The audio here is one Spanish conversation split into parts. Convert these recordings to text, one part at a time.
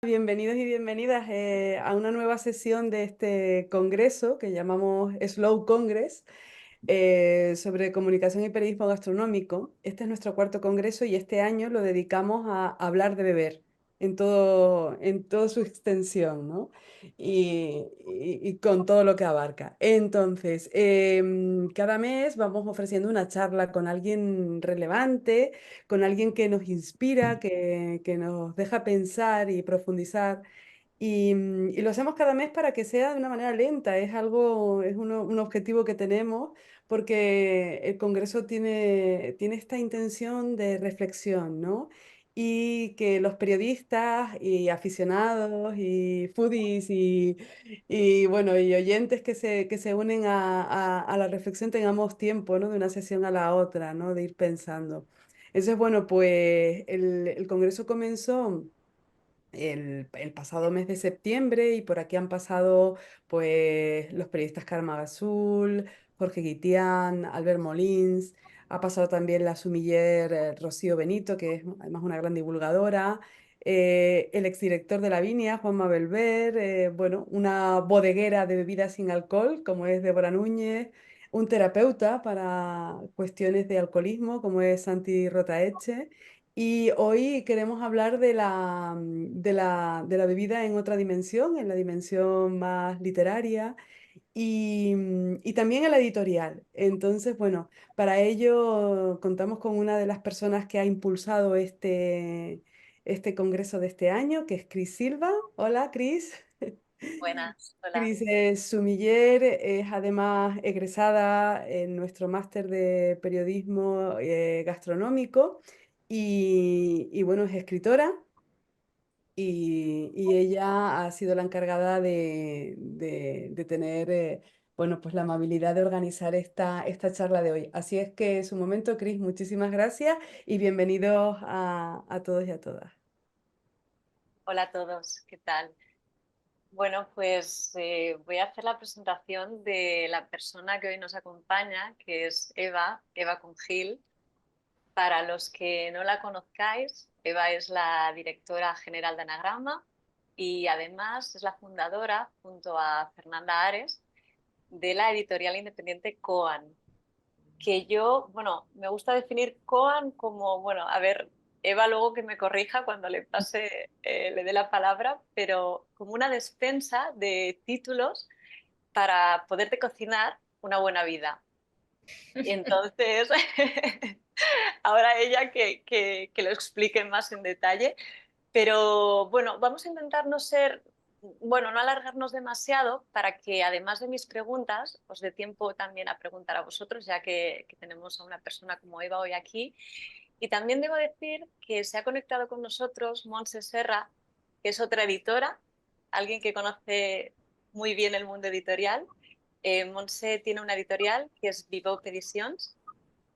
Bienvenidos y bienvenidas a una nueva sesión de este congreso que llamamos Slow Congress sobre comunicación y periodismo gastronómico. Este es nuestro cuarto congreso y este año lo dedicamos a hablar de beber en toda su extensión, ¿no? Y con todo lo que abarca. Entonces, cada mes vamos ofreciendo una charla con alguien relevante, con alguien que nos inspira, que nos deja pensar y profundizar. Y lo hacemos cada mes para que sea de una manera lenta. Un objetivo que tenemos porque el Congreso tiene esta intención de reflexión, ¿no? Y que los periodistas y aficionados y foodies bueno, y oyentes que se unen a la reflexión tengamos tiempo, ¿no? De una sesión a la otra, ¿no? De ir pensando. Entonces, bueno, pues el Congreso comenzó el pasado mes de septiembre y por aquí han pasado pues los periodistas Karma Gazul, Jorge Guitián, Albert Molins, ha pasado también la sumiller Rocío Benito, que es además una gran divulgadora, el exdirector de la Viña, Juanma Belver, bueno, una bodeguera de bebidas sin alcohol, como es Débora Núñez, un terapeuta para cuestiones de alcoholismo, como es Santi Rotaeche, y hoy queremos hablar de la bebida en otra dimensión, en la dimensión más literaria y también en la editorial. Entonces, bueno, para ello contamos con una de las personas que ha impulsado este congreso de este año, que es Cris Silva. Hola, Cris. Buenas, hola. Cris es sumiller, es además egresada en nuestro máster de periodismo gastronómico y bueno, es escritora y ella ha sido la encargada de tener bueno, pues la amabilidad de organizar esta charla de hoy. Así es que es un momento, Cris, muchísimas gracias y bienvenidos a todos y a todas. Hola a todos, ¿qué tal? Bueno, pues voy a hacer la presentación de la persona que hoy nos acompaña, que es Eva con Gil. Para los que no la conozcáis, Eva es la directora general de Anagrama y además es la fundadora, junto a Fernanda Ares, de la editorial independiente Coan, que yo, bueno, me gusta definir Coan como, bueno, a ver, Eva luego que me corrija cuando le pase, le dé la palabra, pero como una despensa de títulos para poderte cocinar una buena vida. Y entonces, ahora ella que lo explique más en detalle, pero bueno, vamos a intentar no ser, bueno, no alargarnos demasiado para que además de mis preguntas os dé tiempo también a preguntar a vosotros, ya que tenemos a una persona como Eva hoy aquí. Y también debo decir que se ha conectado con nosotros Montse Serra, que es otra editora, alguien que conoce muy bien el mundo editorial. Montse tiene una editorial que es Vivoc Editions.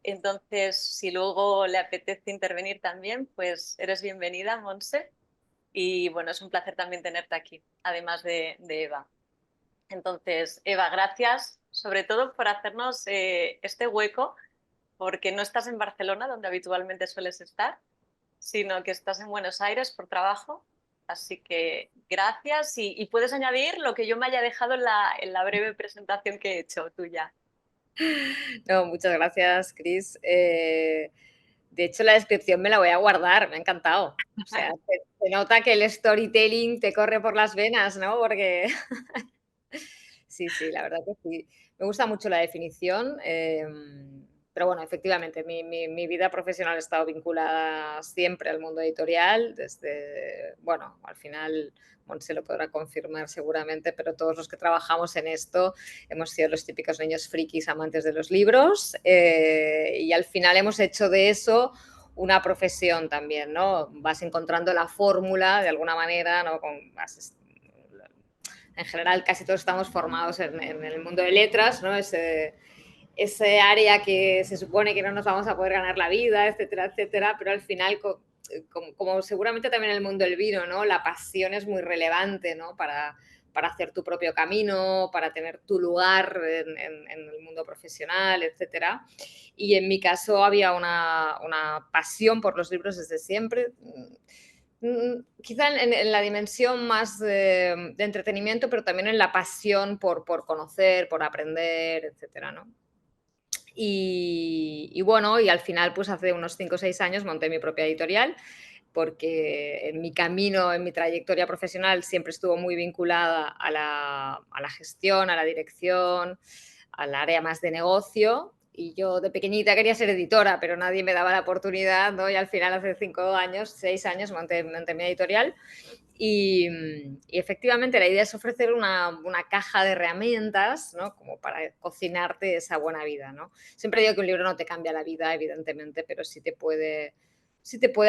Entonces, si luego le apetece intervenir también, pues eres bienvenida, Montse. Y bueno, es un placer también tenerte aquí, además de Eva. Entonces, Eva, gracias sobre todo por hacernos este hueco, porque no estás en Barcelona, donde habitualmente sueles estar, sino que estás en Buenos Aires por trabajo. Así que gracias y puedes añadir lo que yo me haya dejado en la breve presentación que he hecho tuya. No, muchas gracias, Chris. De hecho, la descripción me la voy a guardar, me ha encantado. O sea, se nota que el storytelling te corre por las venas, ¿no? Porque sí, sí, la verdad que sí. Me gusta mucho la definición, pero bueno, efectivamente, mi vida profesional ha estado vinculada siempre al mundo editorial, desde, bueno, al final Montse lo podrá confirmar seguramente, pero todos los que trabajamos en esto hemos sido los típicos niños frikis amantes de los libros y al final hemos hecho de eso una profesión también, ¿no? Vas encontrando la fórmula de alguna manera, ¿no? En general casi todos estamos formados en el mundo de letras, ¿no? Ese área que se supone que no nos vamos a poder ganar la vida, etcétera, etcétera, pero al final, como seguramente también en el mundo del vino, ¿no? La pasión es muy relevante, ¿no? Para hacer tu propio camino, para tener tu lugar en el mundo profesional, etcétera. Y en mi caso había una pasión por los libros desde siempre. Quizá en la dimensión más de entretenimiento, pero también en la pasión por conocer, por aprender, etcétera, ¿no? Y bueno, y al final, pues hace unos 5 o 6 años monté mi propia editorial, porque en mi camino, en mi trayectoria profesional, siempre estuvo muy vinculada a la gestión, a la dirección, al área más de negocio. Y yo de pequeñita quería ser editora, pero nadie me daba la oportunidad, ¿no? Y al final, hace 5 años, 6 años, monté mi editorial. Y efectivamente la idea es ofrecer una caja de herramientas, ¿no? Como para cocinarte esa buena vida, ¿no? Siempre digo que un libro no te cambia la vida, evidentemente, pero sí te puede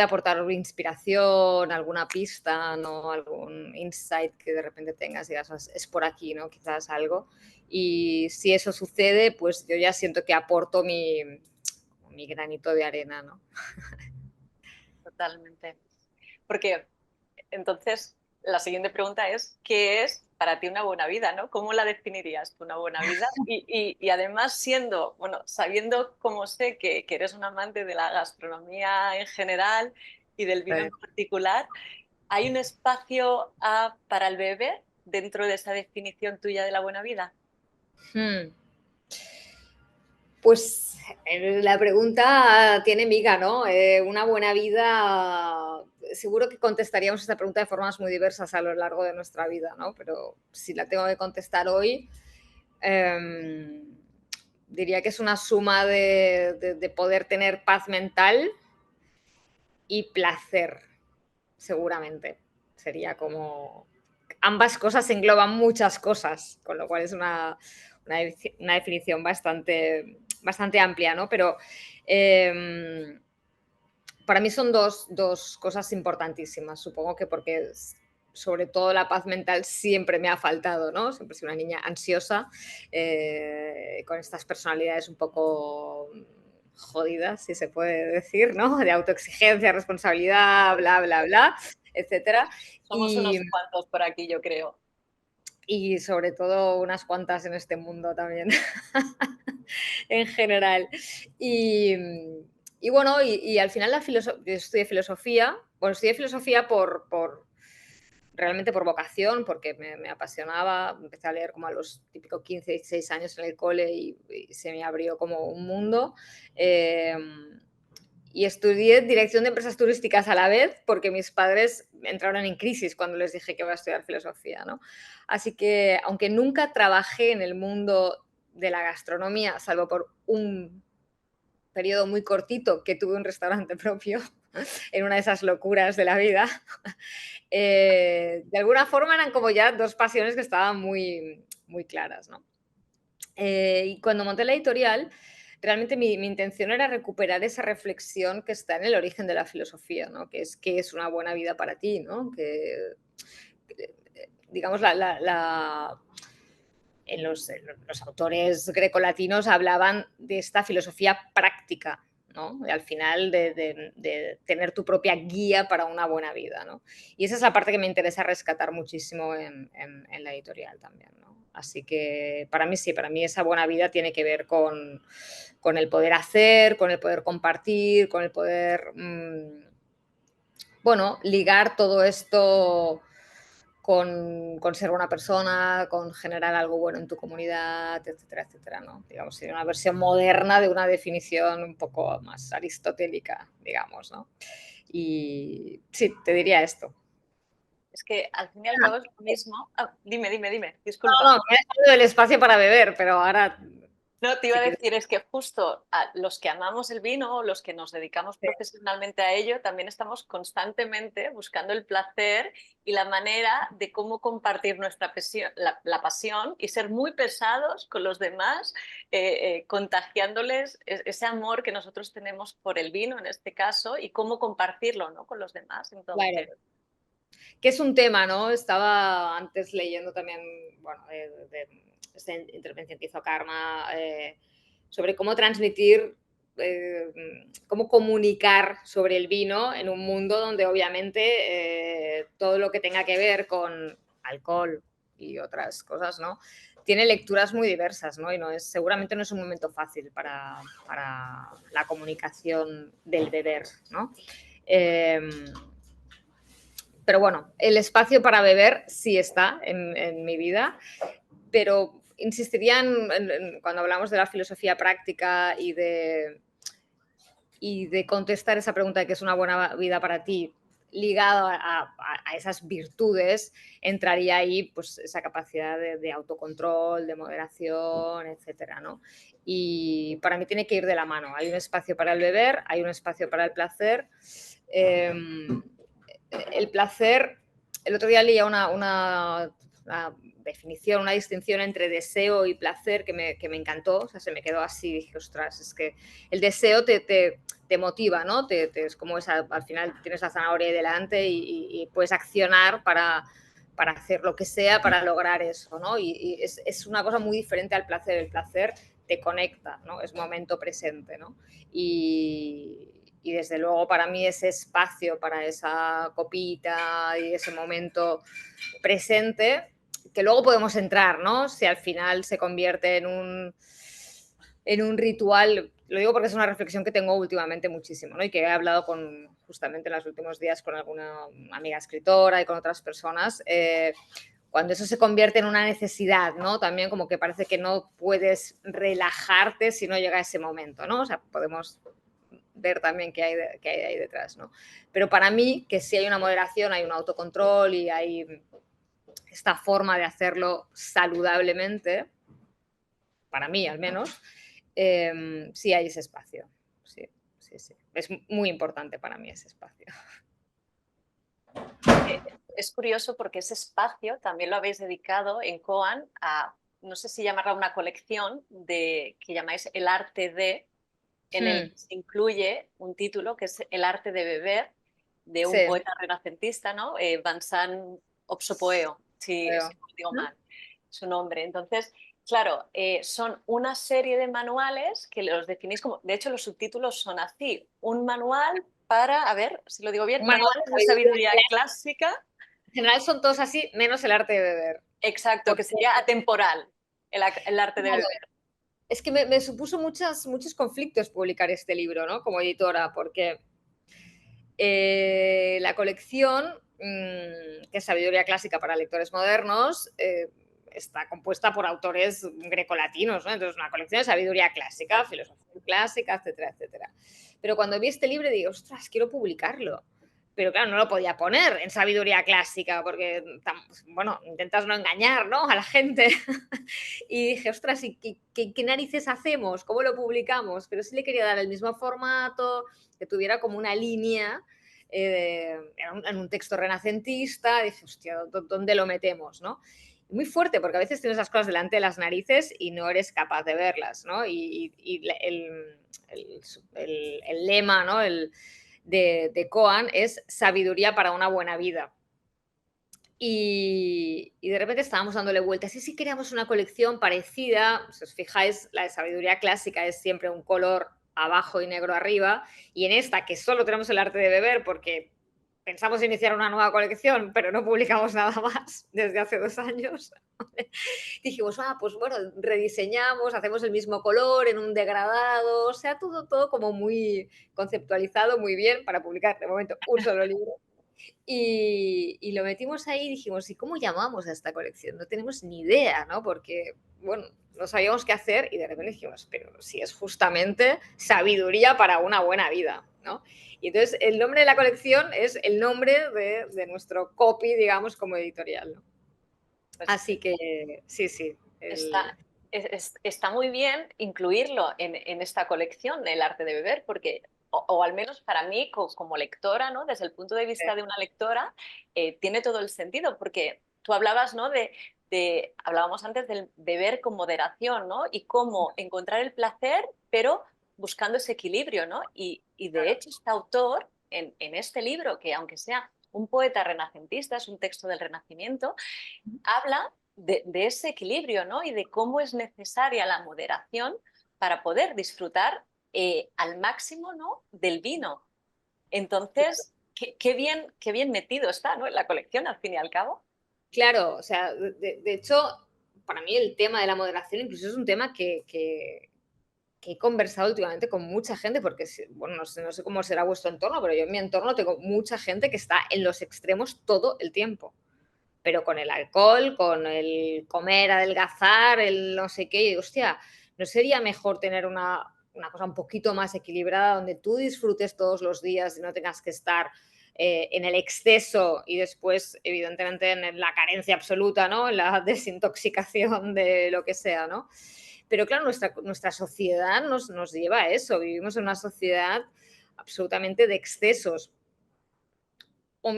aportar inspiración, alguna pista, ¿no? Algún insight que de repente tengas y digas, es por aquí, ¿no? Quizás algo. Y si eso sucede, pues yo ya siento que aporto mi granito de arena, ¿no? Totalmente. Porque entonces la siguiente pregunta es, ¿qué es para ti una buena vida, ¿no? ¿Cómo la definirías tú, una buena vida? Y además sabiendo cómo sé que eres un amante de la gastronomía en general y del vino en particular, ¿hay un espacio para el bebé dentro de esa definición tuya de la buena vida? Hmm. Pues la pregunta tiene miga, ¿no? Una buena vida, seguro que contestaríamos esta pregunta de formas muy diversas a lo largo de nuestra vida, ¿no? Pero si la tengo que contestar hoy, diría que es una suma de poder tener paz mental y placer, seguramente. Sería como... Ambas cosas engloban muchas cosas, con lo cual es una definición bastante amplia, ¿no? Pero para mí son dos cosas importantísimas, supongo que porque sobre todo la paz mental siempre me ha faltado, ¿no? Siempre he sido una niña ansiosa, con estas personalidades un poco jodidas, si se puede decir, ¿no? De autoexigencia, responsabilidad, bla, bla, bla, etcétera. Somos unos cuantos por aquí, yo creo. Y sobre todo unas cuantas en este mundo también, en general. Y, y bueno, y al final yo estudié filosofía. Bueno, estudié filosofía realmente por vocación, porque me apasionaba. Empecé a leer como a los típicos 15, 16 años en el cole y se me abrió como un mundo. Eh, y estudié dirección de empresas turísticas a la vez porque mis padres entraron en crisis cuando les dije que iba a estudiar filosofía, ¿no? Así que, aunque nunca trabajé en el mundo de la gastronomía, salvo por un periodo muy cortito que tuve un restaurante propio, en una de esas locuras de la vida, de alguna forma eran como ya dos pasiones que estaban muy, muy claras, ¿no? Y cuando monté la editorial, realmente mi intención era recuperar esa reflexión que está en el origen de la filosofía, ¿no? Que es qué es una buena vida para ti, ¿no? Digamos, los autores grecolatinos hablaban de esta filosofía práctica, ¿no? Al final de tener tu propia guía para una buena vida, ¿no? Y esa es la parte que me interesa rescatar muchísimo en la editorial también, ¿no? Así que para mí sí, para mí esa buena vida tiene que ver con el poder hacer, con el poder compartir, con el poder, bueno, ligar todo esto con ser buena persona, con generar algo bueno en tu comunidad, etcétera, etcétera, ¿no? Digamos, sería una versión moderna de una definición un poco más aristotélica, digamos, ¿no? Y sí, te diría esto. Es que al fin y al cabo es lo mismo. Dime, No, disculpa. no, me he dejado el espacio para beber, pero ahora, No, te iba si a quieres... decir, es que justo a los que amamos el vino o los que nos dedicamos profesionalmente a ello, también estamos constantemente buscando el placer y la manera de cómo compartir nuestra pasión, la pasión y ser muy pesados con los demás, contagiándoles ese amor que nosotros tenemos por el vino en este caso y cómo compartirlo, ¿no? Con los demás. Claro. Entonces, Que es un tema, ¿no? Estaba antes leyendo también, bueno, esta intervención que hizo Karma, sobre cómo transmitir, cómo comunicar sobre el vino en un mundo donde obviamente todo lo que tenga que ver con alcohol y otras cosas, ¿no? Tiene lecturas muy diversas, ¿no? Y seguramente no es un momento fácil para la comunicación del beber, ¿no? pero bueno, el espacio para beber sí está en mi vida, pero insistiría cuando hablamos de la filosofía práctica y de contestar esa pregunta de qué es una buena vida para ti, ligado a esas virtudes, entraría ahí pues esa capacidad de autocontrol, de moderación, etcétera, ¿no? Y para mí tiene que ir de la mano. Hay un espacio para el beber, hay un espacio para el placer. El placer, el otro día leía una definición, una distinción entre deseo y placer que me encantó, o sea, se me quedó así, dije, ostras, es que el deseo te motiva, ¿no? Es como al final tienes la zanahoria ahí delante y puedes accionar para hacer lo que sea para lograr eso, ¿no? Y es una cosa muy diferente al placer. El placer te conecta, ¿no? Es momento presente, ¿no? Y desde luego para mí ese espacio para esa copita y ese momento presente, que luego podemos entrar, ¿no? Si al final se convierte en un ritual, lo digo porque es una reflexión que tengo últimamente muchísimo, ¿no? Y que he hablado justamente en los últimos días con alguna amiga escritora y con otras personas, cuando eso se convierte en una necesidad, ¿no? También como que parece que no puedes relajarte si no llega ese momento, ¿no? O sea, podemos ver también qué hay ahí detrás, ¿no? Pero para mí, que sí hay una moderación, hay un autocontrol y hay esta forma de hacerlo saludablemente, para mí al menos, sí hay ese espacio. Sí, sí, sí. Es muy importante para mí ese espacio. Es curioso porque ese espacio también lo habéis dedicado en Koan a, no sé si llamarla una colección que llamáis El arte de, en el que se incluye un título que es El arte de beber, de un Sí, poeta renacentista, ¿no? Vincent Opsopoeo, si creo. no digo mal su nombre. Entonces, claro, son una serie de manuales que los definís como, de hecho los subtítulos son así, un manual para, a ver si lo digo bien, Manual manuales de de sabiduría sabiduría. clásica. En general son todos así, menos el arte de beber. Exacto, que Porque, sería atemporal, el arte de claro, beber. es que me supuso muchos conflictos publicar este libro, ¿no? Como editora, porque la colección, que es Sabiduría Clásica para Lectores Modernos, está compuesta por autores grecolatinos, ¿no? Entonces, una colección de sabiduría clásica, filosofía clásica, etcétera, etcétera. Pero cuando vi este libro digo, ostras, quiero publicarlo. Pero claro, no lo podía poner en sabiduría clásica porque, bueno, intentas no engañar, ¿no? A la gente. Y dije, ostras, ¿y qué narices hacemos? ¿Cómo lo publicamos? Pero sí le quería dar el mismo formato, que tuviera como una línea en un texto renacentista. Dije, hostia, ¿dónde lo metemos, no? Muy fuerte, porque a veces tienes las cosas delante de las narices y no eres capaz de verlas, ¿no? Y el lema, ¿no? De Koan es sabiduría para una buena vida. Y de repente estábamos dándole vueltas. Y si queríamos una colección parecida, si os fijáis, la de sabiduría clásica es siempre un color abajo y negro arriba. Y en esta, que solo tenemos el arte de beber, porque pensamos iniciar una nueva colección, pero no publicamos nada más desde hace 2 años. Dijimos, pues bueno, rediseñamos, hacemos el mismo color en un degradado, o sea, todo como muy conceptualizado, muy bien, para publicar de momento un solo libro. Y lo metimos ahí y dijimos, ¿y cómo llamamos a esta colección? No tenemos ni idea, ¿no? Porque, bueno, no sabíamos qué hacer y de repente dijimos, pero si es justamente sabiduría para una buena vida, ¿no? Y entonces el nombre de la colección es el nombre de nuestro copy, digamos, como editorial, ¿no? Pues Así que, sí. está muy bien incluirlo en esta colección, el arte de beber, porque, o al menos para mí como lectora, ¿no? Desde el punto de vista de una lectora, tiene todo el sentido, porque tú hablabas, ¿no? Hablábamos antes del beber con moderación, ¿no? Y cómo encontrar el placer, pero buscando ese equilibrio, ¿no? Y de hecho, este autor, en este libro, que aunque sea un poeta renacentista, es un texto del Renacimiento, habla de ese equilibrio, ¿no? Y de cómo es necesaria la moderación para poder disfrutar al máximo, ¿no? Del vino. Entonces, qué bien metido está, ¿no? En la colección, al fin y al cabo. Claro, o sea, de hecho, para mí el tema de la moderación incluso es un tema que que he conversado últimamente con mucha gente, porque, bueno, no sé cómo será vuestro entorno, pero yo en mi entorno tengo mucha gente que está en los extremos todo el tiempo, pero con el alcohol, con el comer, adelgazar, el no sé qué, y digo, hostia, ¿no sería mejor tener una cosa un poquito más equilibrada donde tú disfrutes todos los días y no tengas que estar en el exceso y después, evidentemente, en la carencia absoluta, ¿no? En la desintoxicación de lo que sea, ¿no? Pero claro, nuestra sociedad nos lleva a eso. Vivimos en una sociedad absolutamente de excesos. O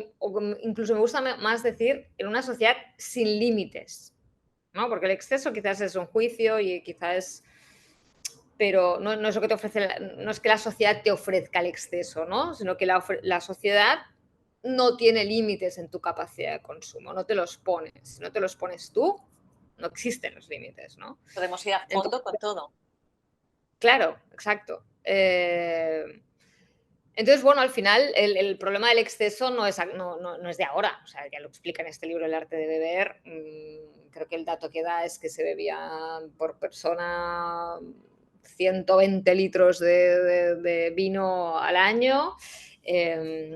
incluso me gusta más decir, en una sociedad sin límites, ¿no? Porque el exceso quizás es un juicio y quizás es... Pero no es lo que te ofrece, no es que la sociedad te ofrezca el exceso, ¿no? Sino que la sociedad no tiene límites en tu capacidad de consumo, no te los pones. Si no te los pones tú, no existen los límites, ¿no? Podemos ir a Entonces, fondo con todo. claro, exacto. Entonces, bueno, al final el problema del exceso no es de ahora, o sea, ya lo explica en este libro El arte de beber. Creo que el dato que da es que se bebían por persona 120 litros de vino al año.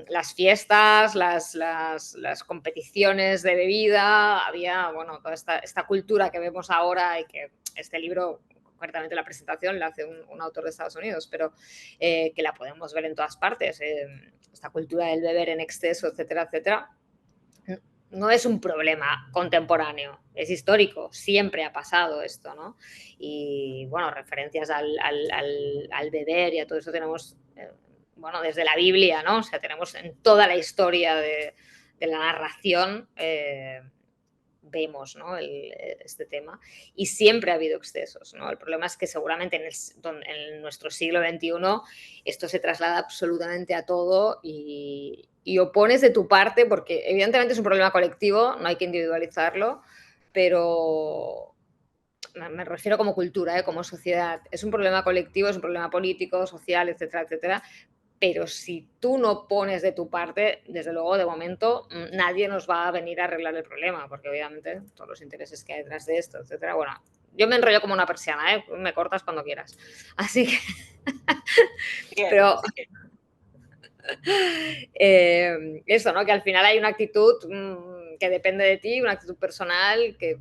Las fiestas, las competiciones de bebida, había, bueno, toda esta cultura que vemos ahora y que este libro, concretamente la presentación, la hace un autor de Estados Unidos, pero que la podemos ver en todas partes. Esta cultura del beber en exceso, etcétera, etcétera, no es un problema contemporáneo, es histórico, siempre ha pasado esto, ¿no? Y bueno, referencias al beber y a todo eso tenemos, bueno, desde la Biblia, ¿no? O sea, tenemos en toda la historia de la narración, vemos, ¿no? Este tema, y siempre ha habido excesos, ¿no? El problema es que seguramente en nuestro siglo XXI esto se traslada absolutamente a todo y opones de tu parte, porque evidentemente es un problema colectivo, no hay que individualizarlo, pero me refiero como cultura, como sociedad, es un problema colectivo, es un problema político, social, etcétera, etcétera. Pero si tú no pones de tu parte, desde luego, de momento, nadie nos va a venir a arreglar el problema, porque obviamente todos los intereses que hay detrás de esto, etcétera. Bueno, yo me enrollo como una persiana, ¿eh? Me cortas cuando quieras. Así que... Pero eso, ¿no? Que al final hay una actitud que depende de ti, una actitud personal, que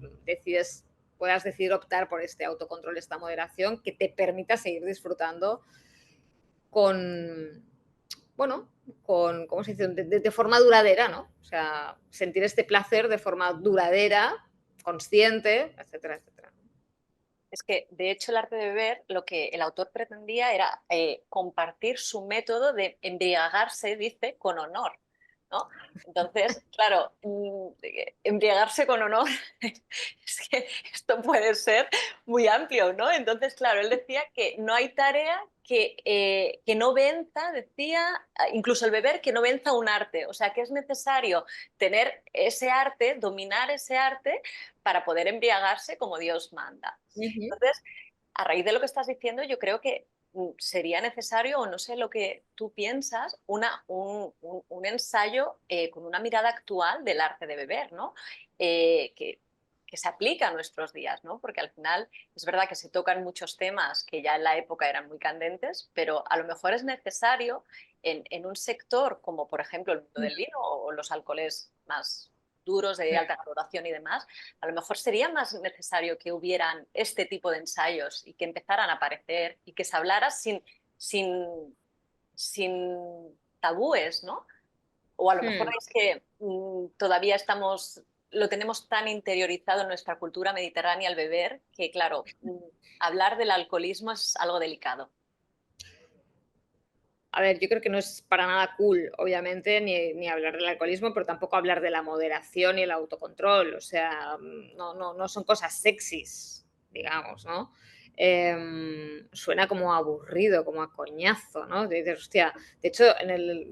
puedas decidir optar por este autocontrol, esta moderación, que te permita seguir disfrutando con, bueno, ¿cómo se dice? De forma duradera, ¿no? O sea, sentir este placer de forma duradera, consciente, etcétera, etcétera. Es que, de hecho, el arte de beber, lo que el autor pretendía era compartir su método de embriagarse, dice, con honor, ¿no? Entonces, claro, embriagarse con honor, es que esto puede ser muy amplio, ¿no? Entonces, claro, él decía que no hay tarea que no venza, decía, incluso el beber, que no venza un arte. O sea, que es necesario tener ese arte, dominar ese arte, para poder embriagarse como Dios manda. Entonces, a raíz de lo que estás diciendo, yo creo que sería necesario, o no sé lo que tú piensas, un ensayo con una mirada actual del arte de beber, ¿no? Que se aplica a nuestros días, ¿no? Porque al final es verdad que se tocan muchos temas que ya en la época eran muy candentes, pero a lo mejor es necesario en un sector como, por ejemplo, el mundo del vino o los alcoholes más duros de alta graduación y demás, a lo mejor sería más necesario que hubieran este tipo de ensayos y que empezaran a aparecer y que se hablara sin tabúes, ¿no? O a lo mejor es que todavía lo tenemos tan interiorizado en nuestra cultura mediterránea al beber que, claro, hablar del alcoholismo es algo delicado. A ver, yo creo que no es para nada cool, obviamente, ni hablar del alcoholismo, pero tampoco hablar de la moderación y el autocontrol. O sea, no son cosas sexys, digamos, ¿no? Suena como aburrido, como a coñazo, ¿no? Te dices, hostia, de hecho,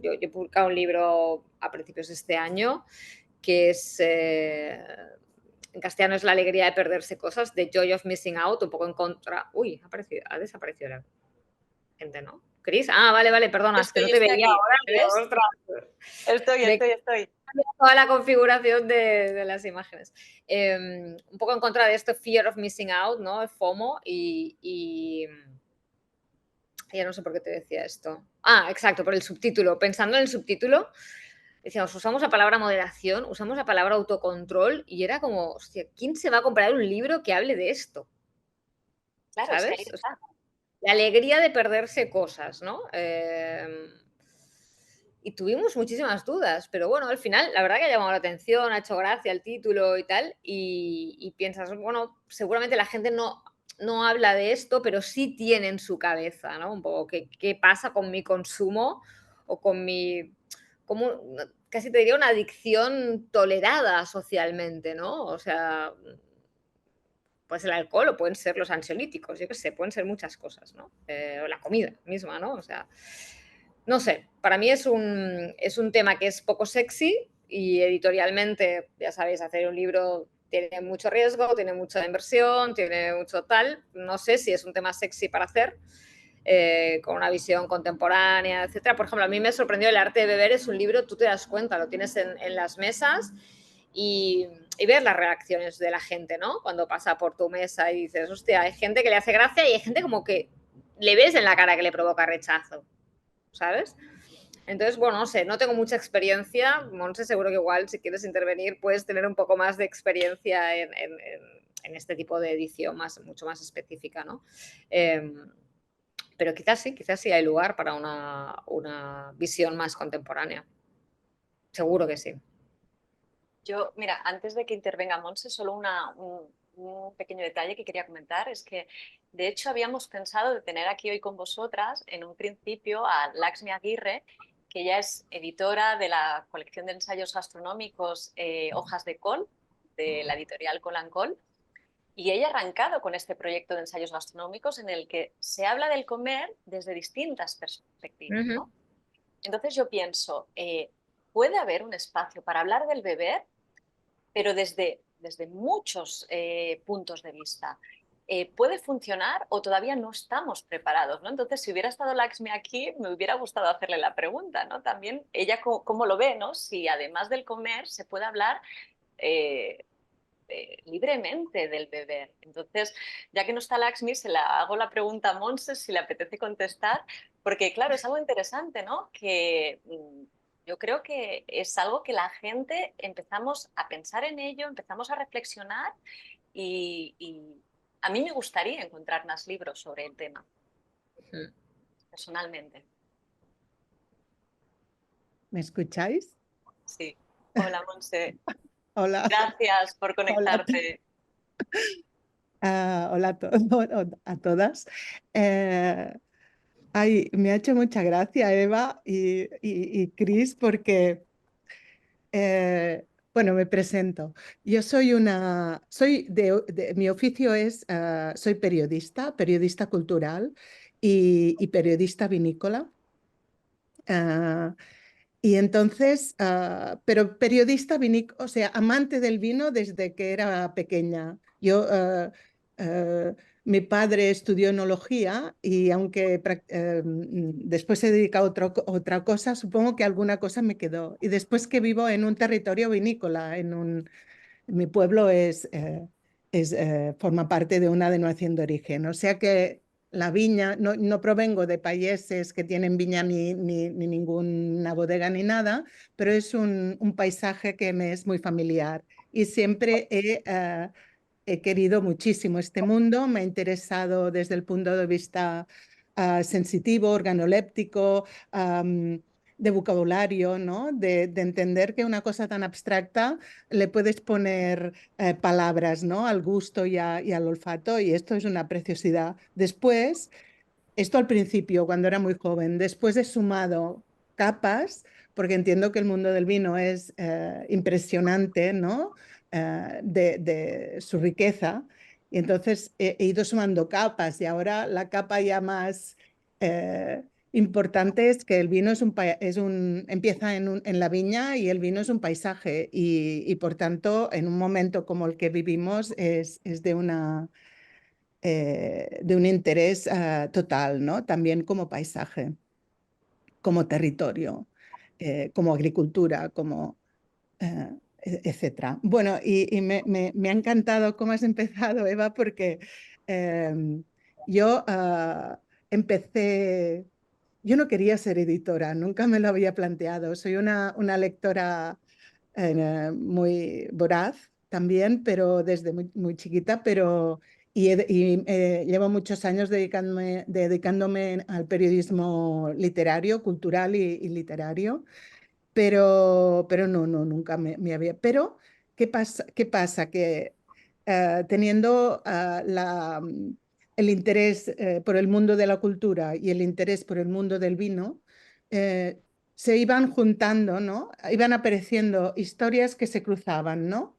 yo he publicado un libro a principios de este año que es, en castellano es La alegría de perderse cosas, The Joy of Missing Out, un poco en contra... Uy, ha desaparecido la gente, ¿no? Cris, vale, perdona, es que no te Estoy veía aquí, ahora. Digo, ¿ves? ostras, Estoy. toda la configuración de las imágenes. Un poco en contra de esto, fear of missing out, ¿no? FOMO, y Ya no sé por qué te decía esto. Ah, exacto, por el subtítulo. Pensando en el subtítulo, decíamos, usamos la palabra moderación, usamos la palabra autocontrol y era como, hostia, ¿quién se va a comprar un libro que hable de esto? Claro, es que ahí ¿Sabes? O sea, está. la alegría de perderse cosas, ¿no? Y tuvimos muchísimas dudas, pero bueno, al final la verdad que ha llamado la atención, ha hecho gracia el título y tal, y piensas, bueno, seguramente la gente no habla de esto, pero sí tiene en su cabeza, ¿no? Un poco qué pasa con mi consumo o con mi, como, casi te diría una adicción tolerada socialmente, ¿no? O sea, pues el alcohol o pueden ser los ansiolíticos, yo qué sé, pueden ser muchas cosas, ¿no? O la comida misma, ¿no? O sea, no sé, para mí es un tema que es poco sexy y editorialmente, ya sabéis, hacer un libro tiene mucho riesgo, tiene mucha inversión, tiene mucho tal. No sé si es un tema sexy para hacer, con una visión contemporánea, etcétera. Por ejemplo, a mí me sorprendió El arte de beber, es un libro, tú te das cuenta, lo tienes en las mesas y ves las reacciones de la gente, ¿no? Cuando pasa por tu mesa y dices, hostia, hay gente que le hace gracia y hay gente como que le ves en la cara que le provoca rechazo, ¿sabes? Entonces, bueno, no sé, no tengo mucha experiencia. Monse, seguro que igual si quieres intervenir puedes tener un poco más de experiencia en este tipo de edición mucho más específica, ¿no? Pero quizás sí hay lugar para una visión más contemporánea. Seguro que sí. Yo, mira, antes de que intervenga Monse, solo un pequeño detalle que quería comentar es que, de hecho, habíamos pensado de tener aquí hoy con vosotras, en un principio, a Laxmi Aguirre, que ella es editora de la colección de ensayos gastronómicos Hojas de Col, de la editorial Col and Col, y ella ha arrancado con este proyecto de ensayos gastronómicos en el que se habla del comer desde distintas perspectivas, Uh -huh. ¿no? Entonces yo pienso, puede haber un espacio para hablar del beber pero desde muchos puntos de vista. Puede funcionar o todavía no estamos preparados, ¿no? Entonces, si hubiera estado Laxmi aquí, me hubiera gustado hacerle la pregunta, ¿no? También ella cómo lo ve, ¿no? Si además del comer se puede hablar eh, libremente del beber. Entonces, ya que no está Laxmi, se la hago la pregunta a Monse si le apetece contestar, porque claro, es algo interesante, ¿no? Que yo creo que es algo que la gente empezamos a pensar en ello, empezamos a reflexionar y a mí me gustaría encontrar más libros sobre el tema, personalmente. ¿Me escucháis? Sí. Hola, Monse. Hola, Gracias por hola, conectarte. hola a, a todas. Eh, Ay, me ha hecho mucha gracia Eva y Cris porque, bueno, me presento. Yo soy mi oficio es, soy periodista, periodista cultural y periodista vinícola. Ah, y entonces, pero periodista o sea, amante del vino desde que era pequeña. Mi padre estudió enología y aunque después se dedica a otra cosa, supongo que alguna cosa me quedó. Y después que vivo en un territorio vinícola, mi pueblo forma parte de una denominación de origen, o sea que la viña, no provengo de países que tienen viña ni ninguna bodega ni nada, pero es un paisaje que me es muy familiar y siempre he querido muchísimo este mundo, me ha interesado desde el punto de vista sensitivo, organoléptico, de vocabulario, ¿no? De entender que una cosa tan abstracta le puedes poner palabras, ¿no? Al gusto y al olfato, y esto es una preciosidad. Después, esto al principio, cuando era muy joven, después he sumado capas, porque entiendo que el mundo del vino es impresionante, ¿no? De su riqueza. Y entonces he ido sumando capas y ahora la capa ya más importante es que el vino empieza en la viña y el vino es un paisaje y por tanto en un momento como el que vivimos es de un interés total, ¿no? También como paisaje, como territorio, como agricultura, como etcétera. Bueno, y me ha encantado cómo has empezado, Eva, porque eh, yo empecé, yo no quería ser editora, nunca me lo había planteado. Soy una lectora muy voraz también, pero desde muy chiquita, pero llevo muchos años dedicándome al periodismo literario, cultural y literario, pero no, nunca me había. Pero, ¿qué pasa? ¿Qué pasa? Que teniendo el interés por el mundo de la cultura y el interés por el mundo del vino, eh, se iban juntando, ¿no? Iban apareciendo historias que se cruzaban, ¿no?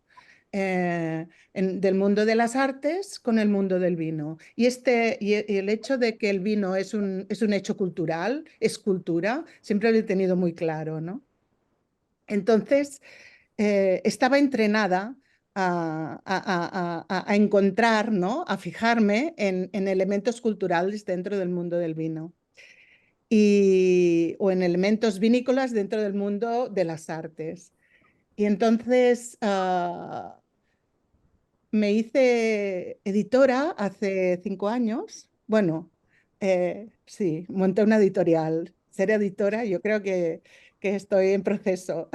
Del mundo de las artes con el mundo del vino. Y el hecho de que el vino es un hecho cultural, es cultura, siempre lo he tenido muy claro, ¿no? Entonces, estaba entrenada a encontrar, ¿no? A fijarme en elementos culturales dentro del mundo del vino o en elementos vinícolas dentro del mundo de las artes. Y entonces me hice editora hace 5 años. Bueno, sí, monté una editorial. Ser editora, yo creo que estoy en proceso.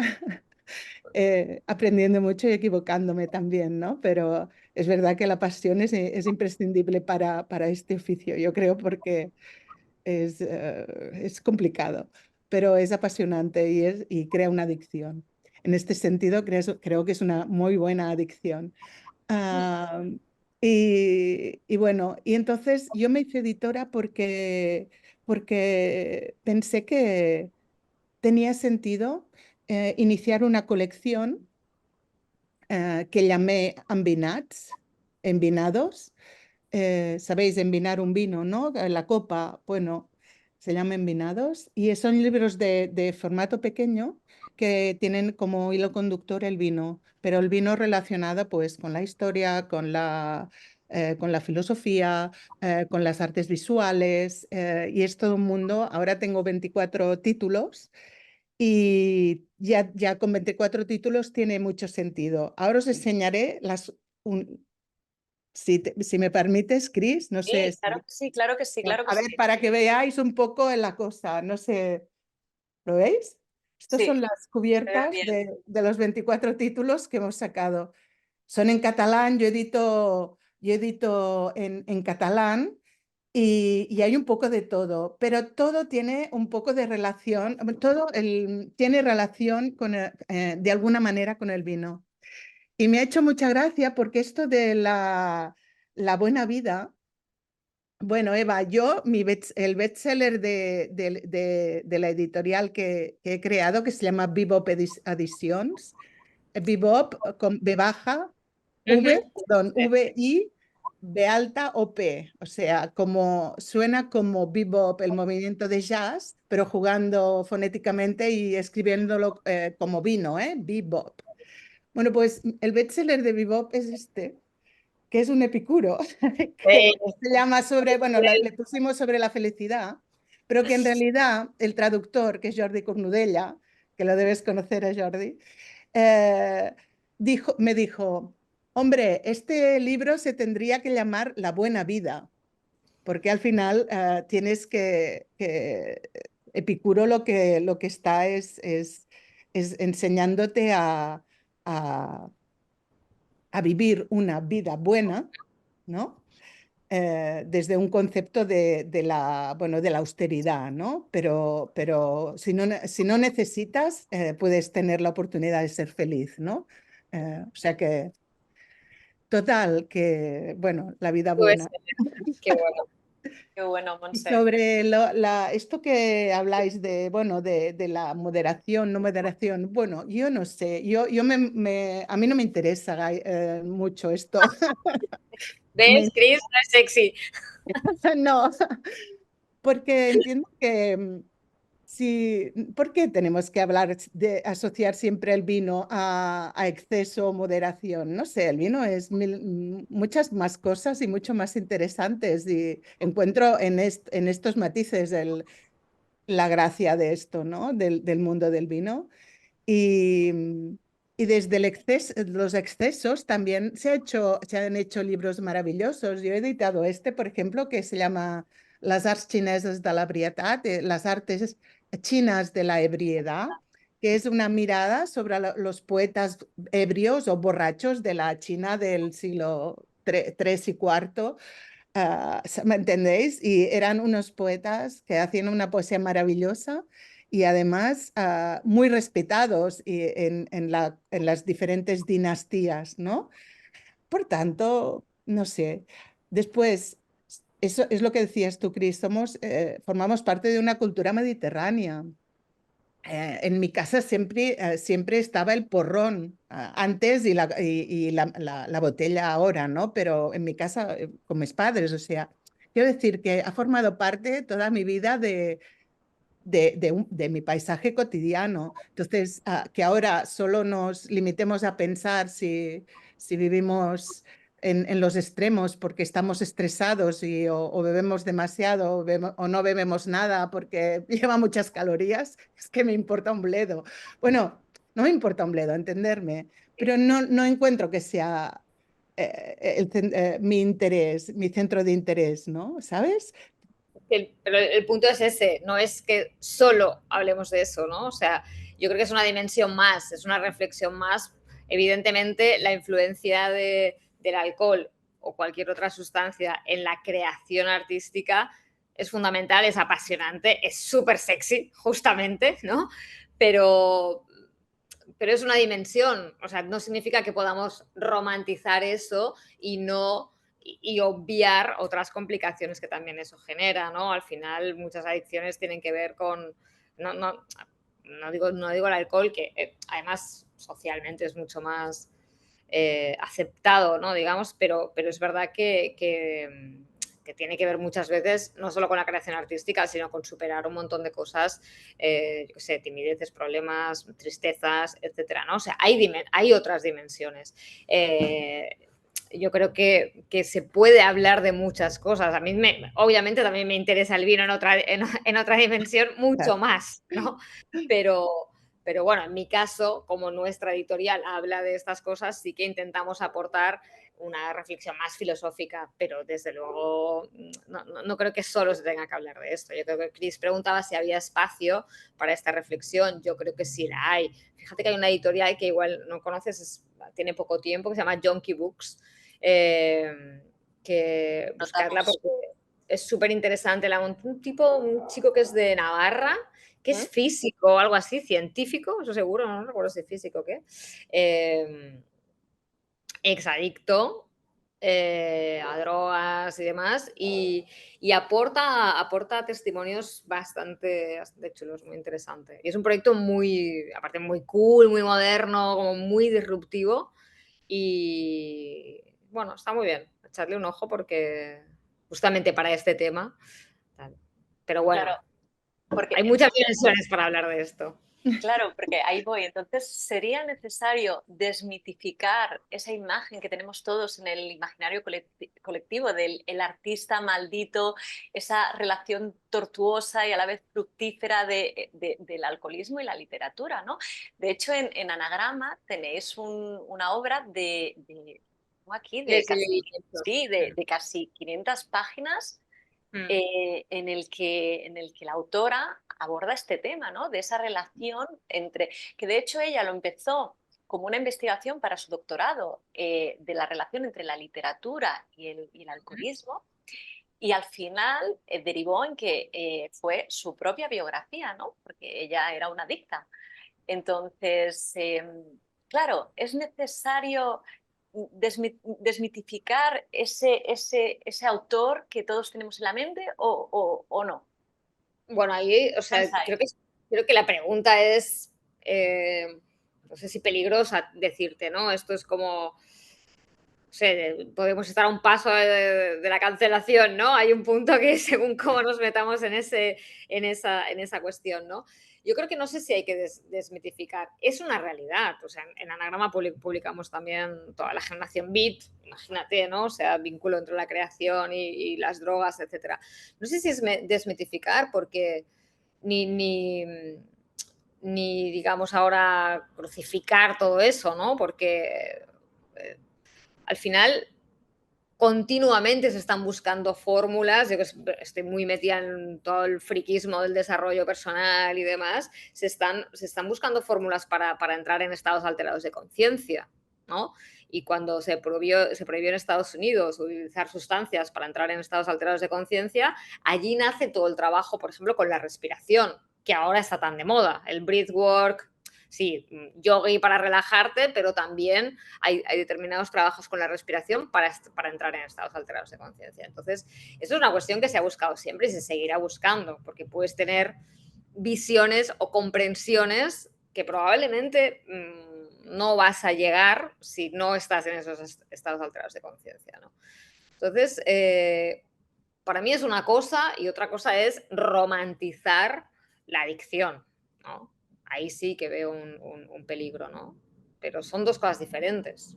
Aprendiendo mucho y equivocándome también, ¿no? Pero es verdad que la pasión es imprescindible para este oficio, yo creo, porque es complicado, pero es apasionante y crea una adicción. En este sentido, creo que es una muy buena adicción. Ah, y bueno, y entonces yo me hice editora porque pensé que tenía sentido iniciar una colección que llamé Ambinats, envinados. Sabéis, envinar un vino, ¿no? La copa, bueno, se llama envinados. Y son libros de formato pequeño que tienen como hilo conductor el vino, pero el vino relacionado pues con la historia, con la filosofía, con las artes visuales, y es todo un mundo. Ahora tengo 24 títulos y ya con 24 títulos tiene mucho sentido. Ahora os enseñaré si me permites, Chris, no sé. Sí, claro que sí, claro que sí, claro que A ver, sí. para que veáis un poco en la cosa, no sé, ¿lo veis? Estas Sí, son las se ve cubiertas bien. de los 24 títulos que hemos sacado. Son en catalán, yo edito en catalán y hay un poco de todo, pero todo tiene un poco de relación, tiene relación de alguna manera con el vino. Y me ha hecho mucha gracia porque esto de la buena vida, bueno, Eva, el bestseller de la editorial que he creado, que se llama Bebop Editions, Bebop con B baja, V, Ujú. perdón, Sí. V-I, B alta o P. O sea, suena como bebop, el movimiento de jazz, pero jugando fonéticamente y escribiéndolo como vino, ¿eh? Bebop. Bueno, pues el bestseller de bebop es este, que es un epicuro, que se llama bueno, le pusimos sobre la felicidad, pero que en realidad el traductor, que es Jordi Cornudella, que lo debes conocer a Jordi, eh, me dijo, hombre, este libro se tendría que llamar La buena vida, porque al final tienes Epicuro lo que está es enseñándote a, a vivir una vida buena, ¿no? Desde un concepto bueno, de la austeridad, ¿no? Pero si no necesitas, puedes tener la oportunidad de ser feliz, ¿no? O sea que, total, que, bueno, la vida Pues, buena. qué bueno. Qué bueno, Y Monse. sobre esto que habláis bueno, de la moderación, no moderación, bueno, yo no sé, a mí no me interesa mucho esto. ¿Ves, Chris? No es sexy. No, porque entiendo que ¿por qué tenemos que hablar de asociar siempre el vino a exceso o moderación? No sé, el vino es muchas más cosas y mucho más interesantes y encuentro en estos matices la gracia de esto, ¿no? Del mundo del vino. Y, y desde los excesos también se han hecho libros maravillosos. Yo he editado por ejemplo, que se llama les arts xineses de la varietat, les artes chinas de la ebriedad, que es una mirada sobre los poetas ebrios o borrachos de la China del siglo III y IV. ¿Me entendéis? Y eran unos poetas que hacían una poesía maravillosa y además muy respetados en las diferentes dinastías, ¿no? Por tanto, no sé. Después, eso es lo que decías tú, Cris, formamos parte de una cultura mediterránea. En mi casa siempre estaba el porrón antes y la botella ahora, ¿no? Pero en mi casa con mis padres, o sea, quiero decir que ha formado parte toda mi vida de mi paisaje cotidiano. Entonces, que ahora solo nos limitemos a pensar si vivimos en los extremos porque estamos estresados o bebemos demasiado o no bebemos nada porque lleva muchas calorías, es que me importa un bledo. Bueno, no me importa un bledo, entenderme, pero no encuentro que sea mi interés, mi centro de interés, ¿no? ¿Sabes? Pero el punto es ese, no es que solo hablemos de eso, ¿no? O sea, yo creo que es una dimensión más, es una reflexión más. Evidentemente, la influencia del alcohol o cualquier otra sustancia en la creación artística es fundamental, es apasionante, es súper sexy, justamente, ¿no? Pero, pero es una dimensión, o sea, no significa que podamos romantizar eso y no y obviar otras complicaciones que también eso genera, ¿no? Al final muchas adicciones tienen que ver con, no digo el alcohol, que además socialmente es mucho más aceptado, ¿no? Digamos, pero es verdad que tiene que ver muchas veces no solo con la creación artística, sino con superar un montón de cosas, yo qué sé, timideces, problemas, tristezas, etcétera, ¿no? O sea, hay otras dimensiones. Yo creo que se puede hablar de muchas cosas. A mí, obviamente, también me interesa el vino en otra dimensión mucho más, ¿no? Pero bueno, en mi caso, como nuestra editorial habla de estas cosas, sí que intentamos aportar una reflexión más filosófica, pero desde luego no creo que solo se tenga que hablar de esto. Yo creo que Cris preguntaba si había espacio para esta reflexión. Yo creo que sí la hay. Fíjate que hay una editorial que igual no conoces, tiene poco tiempo, que se llama Jonky Books, que buscarla porque es súper interesante. Un chico que es de Navarra, que es físico o algo así, científico, eso seguro, no recuerdo si es físico o qué, exadicto a drogas y demás, y aporta testimonios bastante chulos, muy interesante. Y es un proyecto muy, aparte muy cool, muy moderno, como muy disruptivo, y bueno, está muy bien, echarle un ojo porque justamente para este tema, tal. Pero bueno, Claro, porque hay muchas dimensiones para hablar de esto. claro, porque ahí voy. Entonces, ¿sería necesario desmitificar esa imagen que tenemos todos en el imaginario colectivo del el artista maldito, esa relación tortuosa y a la vez fructífera del alcoholismo y la literatura, ¿no? De hecho, en Anagrama tenéis una obra aquí, de casi 500 páginas en el que la autora aborda este tema, ¿no? De esa relación entre, que de hecho ella lo empezó como una investigación para su doctorado de la relación entre la literatura y el alcoholismo, y al final derivó en que fue su propia biografía, ¿no? Porque ella era una adicta. Entonces, claro, es necesario desmitificar ese autor que todos tenemos en la mente o no. Bueno, ahí, o sea, creo que la pregunta es, no sé si peligrosa decirte, ¿no? Esto es como, no sé, podemos estar a un paso de la cancelación, ¿no? Hay un punto que según cómo nos metamos en esa cuestión, ¿no? Yo creo que no sé si hay que desmitificar. Es una realidad. O sea, en Anagrama publicamos también toda la generación Beat, imagínate, ¿no? O sea, vínculo entre la creación y las drogas, etcétera. No sé si es desmitificar porque ni digamos ahora crucificar todo eso, ¿no? Porque al final continuamente se están buscando fórmulas, yo que estoy muy metida en todo el friquismo del desarrollo personal y demás, se están buscando fórmulas para entrar en estados alterados de conciencia, ¿no? Y cuando se prohibió en Estados Unidos utilizar sustancias para entrar en estados alterados de conciencia, allí nace todo el trabajo, por ejemplo, con la respiración, que ahora está tan de moda, el breathwork. Sí, yoga para relajarte, pero también hay determinados trabajos con la respiración para entrar en estados alterados de conciencia. Entonces, eso es una cuestión que se ha buscado siempre y se seguirá buscando, porque puedes tener visiones o comprensiones que probablemente no vas a llegar si no estás en esos estados alterados de conciencia, ¿no? Entonces, para mí es una cosa y otra cosa es romantizar la adicción, ¿no? Ahí sí que veo un peligro, ¿no? Pero son dos cosas diferentes.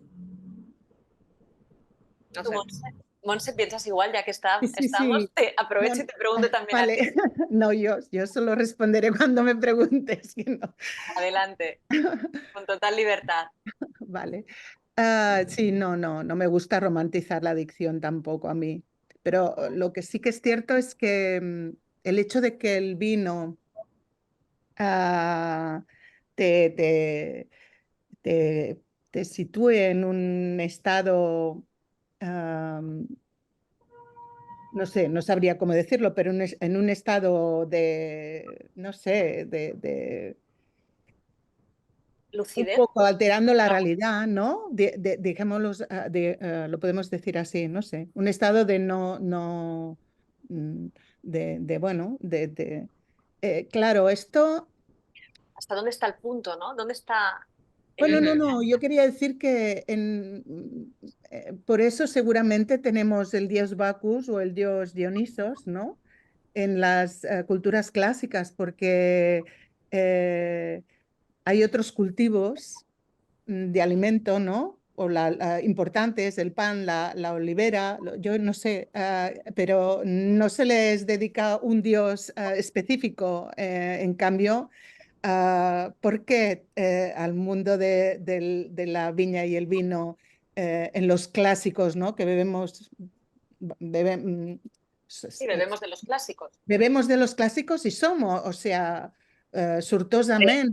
No ¿Tú, sé. Monse, piensas igual, ya que Sí, sí, estamos? sí. Te aprovecho No, y te pregunto también a ti. vale, no, yo solo responderé cuando me preguntes, que no. Adelante, con total libertad. Vale. Sí, no me gusta romantizar la adicción tampoco a mí. Pero lo que sí que es cierto es que el hecho de que el vino ah, te, te, te, te sitúe en un estado, no sé, no sabría cómo decirlo, pero en un estado de, no sé, de un Lucidez, poco alterando la no, realidad, ¿no? Dejémoslo, lo podemos decir así, no sé, un estado de no, mm, bueno, claro, esto, ¿hasta dónde está el punto, no? ¿Dónde está el bueno, límite? no, yo quería decir que por eso seguramente tenemos el dios Bacchus o el dios Dionisos, ¿no? En las culturas clásicas, porque eh, hay otros cultivos de alimento, ¿no? O importantes, el pan, la olivera, yo no sé, pero no se les dedica un dios específico. En cambio, ¿por qué al mundo de la viña y el vino en los clásicos, ¿no? Que bebe- Sí, bebemos de los clásicos. bebemos de los clásicos y somos, o sea, sortosamente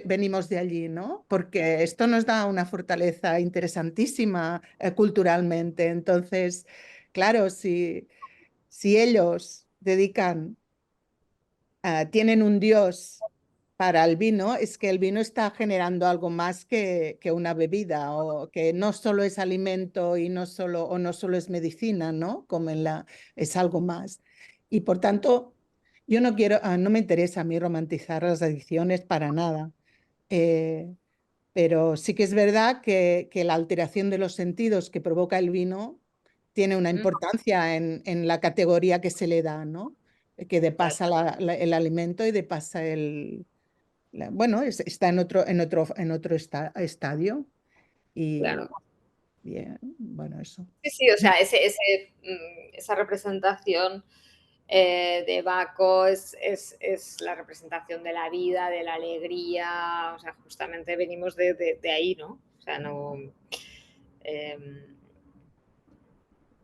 venimos de allí, ¿no? Porque esto nos da una fortaleza interesantísima culturalmente. Entonces, claro, si ellos tienen un dios para el vino, es que el vino está generando algo más que una bebida, o que no solo es alimento y no solo es medicina, ¿no? Es algo más. Y por tanto, yo no quiero, no me interesa a mí romantizar las adicciones para nada. Eh, pero sí que es verdad que la alteración de los sentidos que provoca el vino tiene una importancia en la categoría que se le da, ¿no? Que Claro, depasa el alimento y depasa bueno, está en otro estadio y Claro. bien, bueno, eso. Sí, sí, o sea, esa representación de Baco es la representación de la vida, de la alegría, o sea, justamente venimos de ahí, ¿no? O sea, no... eh,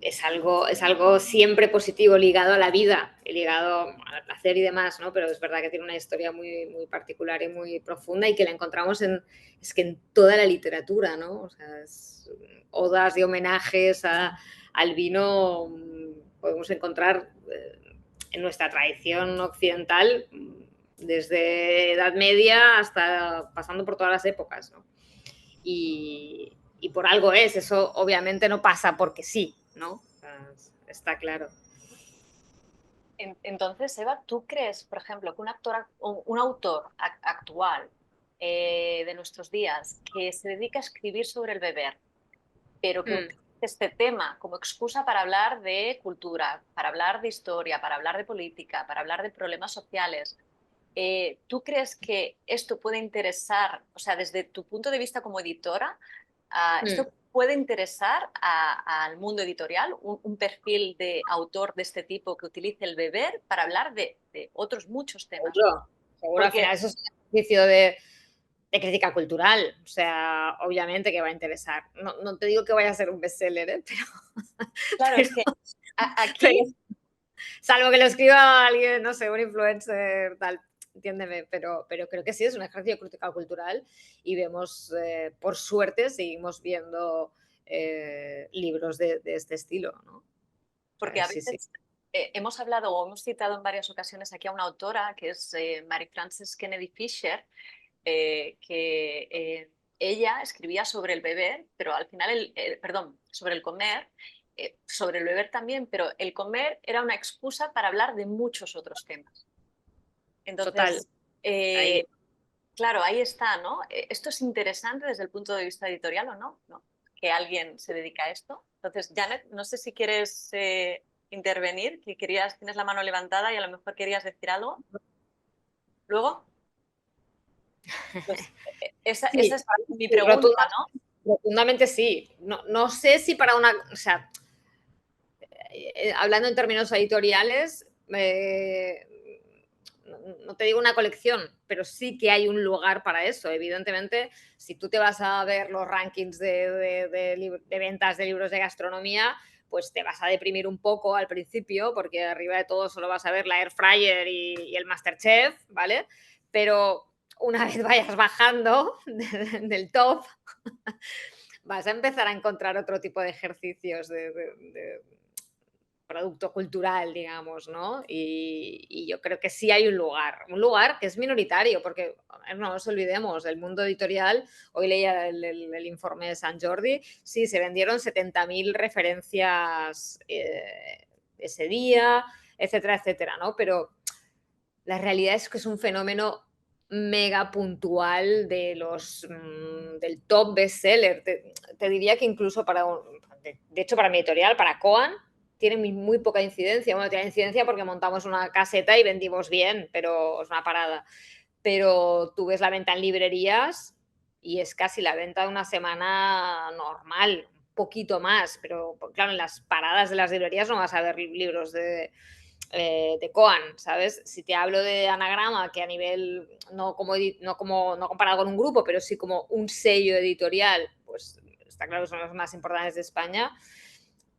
es algo siempre positivo, ligado a la vida, y ligado al placer y demás, ¿no? Pero es verdad que tiene una historia muy, muy particular y muy profunda y que la encontramos en toda la literatura, ¿no? O sea, odas y homenajes al vino podemos encontrar en nuestra tradición occidental desde Edad Media hasta pasando por todas las épocas, ¿no? Y por algo es, eso obviamente no pasa porque sí, ¿no? Está claro. Entonces, Eva, ¿tú crees, por ejemplo, que un autor actual de nuestros días que se dedica a escribir sobre el beber, pero que utiliza este tema como excusa para hablar de cultura, para hablar de historia, para hablar de política, para hablar de problemas sociales, ¿tú crees que esto puede interesar, o sea, desde tu punto de vista como editora, esto puede interesar al mundo editorial, un perfil de autor de este tipo que utilice el beber para hablar de otros muchos temas? Seguro, seguro, al Porque final eso es un ejercicio de de crítica cultural, o sea, obviamente que va a interesar. No te digo que vaya a ser un bestseller, ¿eh? Claro, pero, es que pero aquí, salvo que lo escriba alguien, no sé, un influencer, tal, entiéndeme, pero creo que sí, es un ejercicio de crítica cultural y vemos, por suerte, seguimos viendo libros de este estilo, ¿no? O porque sea, a sí, sí. veces hemos hablado o hemos citado en varias ocasiones aquí a una autora que es Mary Frances Kennedy Fisher, que ella escribía sobre el beber, pero al final, perdón, sobre el comer, sobre el beber también, pero el comer era una excusa para hablar de muchos otros temas. Total. Entonces, Ahí. claro, ahí está, ¿no? ¿Esto es interesante desde el punto de vista editorial o no? ¿No? Que alguien se dedica a esto. Entonces, Janet, no sé si quieres intervenir, que tienes la mano levantada y a lo mejor querías decir algo. Luego, pues esa Sí, es mi pregunta, ¿no? rotundamente sí. No sé si para una, o sea, hablando en términos editoriales, no te digo una colección, pero sí que hay un lugar para eso. Evidentemente, si tú te vas a ver los rankings de ventas de libros de gastronomía, pues te vas a deprimir un poco al principio, porque arriba de todo solo vas a ver la Air Fryer y el MasterChef, ¿vale? Pero una vez vayas bajando del top, vas a empezar a encontrar otro tipo de ejercicios de producto cultural, digamos, ¿no? Y yo creo que sí hay un lugar que es minoritario, porque no nos olvidemos, el mundo editorial, hoy leía el informe de San Jordi, sí, se vendieron 70.000 referencias ese día, etcétera, etcétera, ¿no? Pero la realidad es que es un fenómeno mega puntual del top bestseller. Te diría que incluso de hecho para mi editorial, para Coan, tiene muy poca incidencia. Bueno, tiene incidencia porque montamos una caseta y vendimos bien, pero es una parada. Pero tú ves la venta en librerías y es casi la venta de una semana normal, un poquito más, pero claro, en las paradas de las librerías no vas a ver libros de Coan, ¿sabes? Si te hablo de Anagrama, que a nivel, no comparado con un grupo, pero sí como un sello editorial, pues está claro que son los más importantes de España,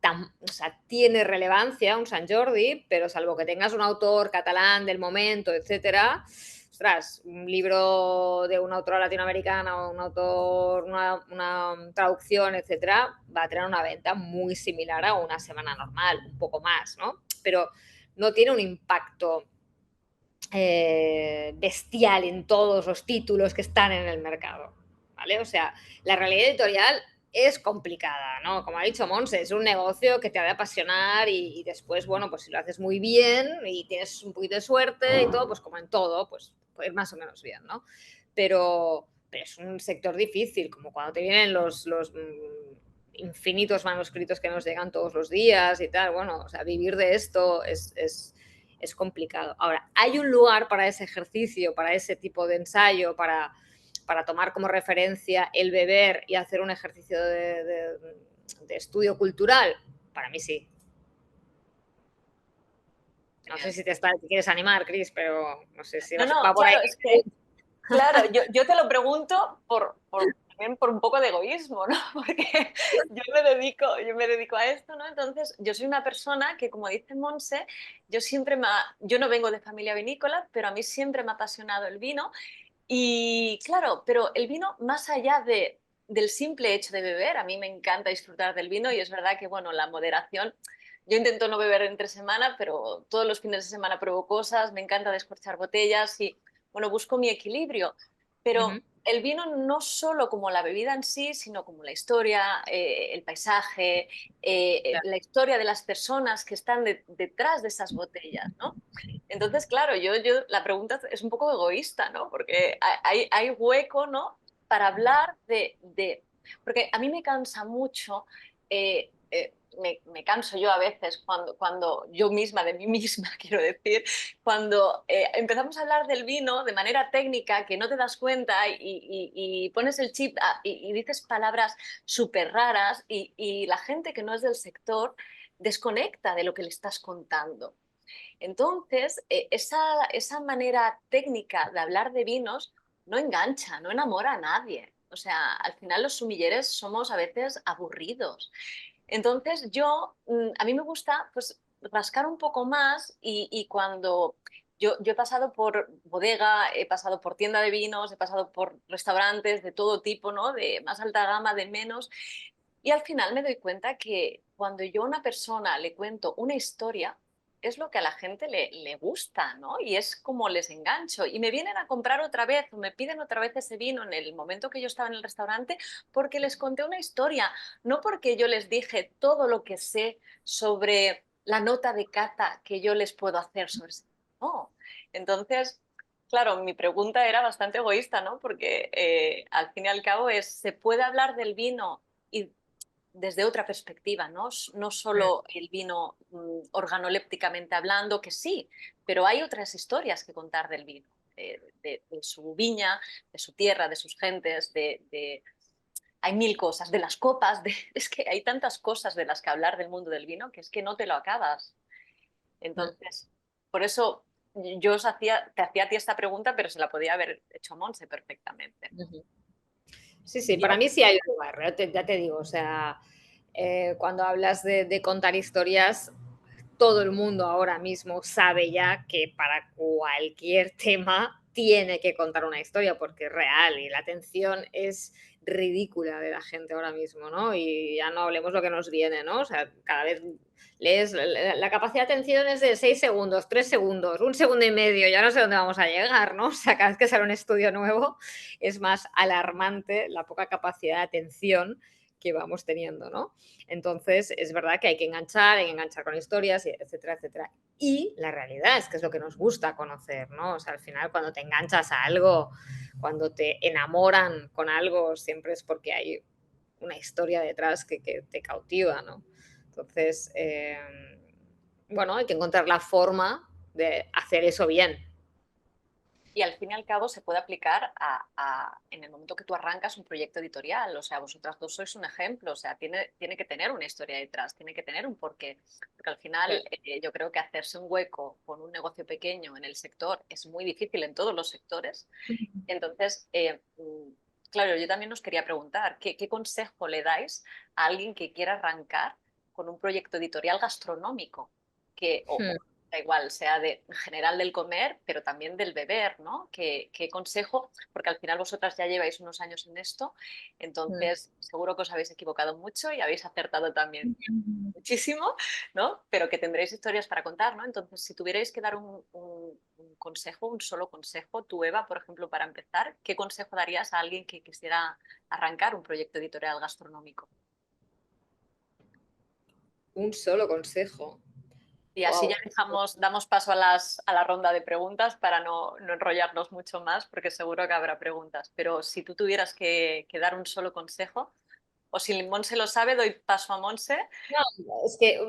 o sea, tiene relevancia un San Jordi, pero salvo que tengas un autor catalán del momento, etcétera, ostras, un libro de una autora latinoamericana o un autor, una traducción, etcétera, va a tener una venta muy similar a una semana normal, un poco más, ¿no? Pero no tiene un impacto bestial en todos los títulos que están en el mercado, ¿vale? O sea, la realidad editorial es complicada, ¿no? Como ha dicho Monse, es un negocio que te ha de apasionar y después, bueno, pues si lo haces muy bien y tienes un poquito de suerte y todo, pues como en todo, pues más o menos bien, ¿no? Pero es un sector difícil, como cuando te vienen los infinitos manuscritos que nos llegan todos los días y tal, bueno, o sea, vivir de esto es complicado. Ahora, hay un lugar para ese ejercicio, para ese tipo de ensayo, para tomar como referencia el beber y hacer un ejercicio de estudio cultural. Para mí sí. No sé si te quieres animar, Cris, pero no sé si No, va no, por ahí. claro, es que, claro, yo te lo pregunto también por un poco de egoísmo, ¿no? Porque yo me dedico a esto, ¿no? Entonces, yo soy una persona que, como dice Monse, yo no vengo de familia vinícola, pero a mí siempre me ha apasionado el vino. Y claro, pero el vino, más allá del simple hecho de beber, a mí me encanta disfrutar del vino y es verdad que, bueno, la moderación, yo intento no beber entre semana, pero todos los fines de semana pruebo cosas, me encanta descorchar botellas y, bueno, busco mi equilibrio. Pero el vino no solo como la bebida en sí, sino como la historia, el paisaje, la historia de las personas que están detrás de esas botellas, ¿no? Entonces, claro, la pregunta es un poco egoísta, ¿no? Porque hay hueco, ¿no? Para hablar porque a mí me cansa mucho, me canso yo a veces cuando yo misma, de mí misma, quiero decir, cuando empezamos a hablar del vino de manera técnica, que no te das cuenta y pones el chip y dices palabras súper raras y la gente que no es del sector desconecta de lo que le estás contando. Entonces, esa manera técnica de hablar de vinos no engancha, no enamora a nadie. O sea, al final los sumilleres somos a veces aburridos. Entonces a mí me gusta pues rascar un poco más y cuando yo he pasado por bodega, he pasado por tienda de vinos, he pasado por restaurantes de todo tipo, ¿no? De más alta gama, de menos. Y al final me doy cuenta que cuando yo a una persona le cuento una historia, es lo que a la gente le gusta, ¿no? Y es como les engancho. Y me vienen a comprar otra vez o me piden otra vez ese vino en el momento que yo estaba en el restaurante porque les conté una historia, no porque yo les dije todo lo que sé sobre la nota de cata que yo les puedo hacer sobre ese vino. No. Entonces, claro, mi pregunta era bastante egoísta, ¿no? Porque al fin y al cabo ¿se puede hablar del vino y desde otra perspectiva, ¿no? No solo el vino organolépticamente hablando, que sí, pero hay otras historias que contar del vino, de su viña, de su tierra, de sus gentes, hay mil cosas, de las copas, es que hay tantas cosas de las que hablar del mundo del vino que es que no te lo acabas. Entonces, por eso te hacía a ti esta pregunta, pero se la podía haber hecho a Monse perfectamente. Sí, sí, para mí sí hay un lugar, ya te digo, o sea, cuando hablas de contar historias, todo el mundo ahora mismo sabe ya que para cualquier tema tiene que contar una historia porque es real y la atención es ridícula de la gente ahora mismo, ¿no? Y ya no hablemos lo que nos viene, ¿no? O sea, cada vez lees, la capacidad de atención es de 6 segundos, 3 segundos, 1,5 segundos, ya no sé dónde vamos a llegar, ¿no? O sea, cada vez que sale un estudio nuevo es más alarmante la poca capacidad de atención que vamos teniendo, ¿no? Entonces, es verdad que hay que enganchar con historias, etcétera, etcétera. Y la realidad es que es lo que nos gusta conocer, ¿no? O sea, al final, cuando te enganchas a algo, cuando te enamoran con algo, siempre es porque hay una historia detrás que te cautiva, ¿no? Entonces, bueno, hay que encontrar la forma de hacer eso bien. Y al fin y al cabo se puede aplicar en el momento que tú arrancas un proyecto editorial. O sea, vosotras dos sois un ejemplo. O sea, tiene que tener una historia detrás, tiene que tener un porqué. Porque al final yo creo que hacerse un hueco con un negocio pequeño en el sector es muy difícil en todos los sectores. Entonces, claro, yo también os quería preguntar, ¿qué consejo le dais a alguien que quiera arrancar con un proyecto editorial gastronómico? O da igual, sea en general del comer, pero también del beber, ¿no? ¿Qué consejo? Porque al final vosotras ya lleváis unos años en esto, entonces seguro que os habéis equivocado mucho y habéis acertado también muchísimo, ¿no? Pero que tendréis historias para contar, ¿no? Entonces, si tuvierais que dar un consejo, un solo consejo, tú, Eva, por ejemplo, para empezar, ¿qué consejo darías a alguien que quisiera arrancar un proyecto editorial gastronómico? Un solo consejo. Y así ya Wow. damos paso a la ronda de preguntas para no enrollarnos mucho más, porque seguro que habrá preguntas. Pero si tú tuvieras que dar un solo consejo, o si Monse lo sabe, doy paso a Monse. No, es que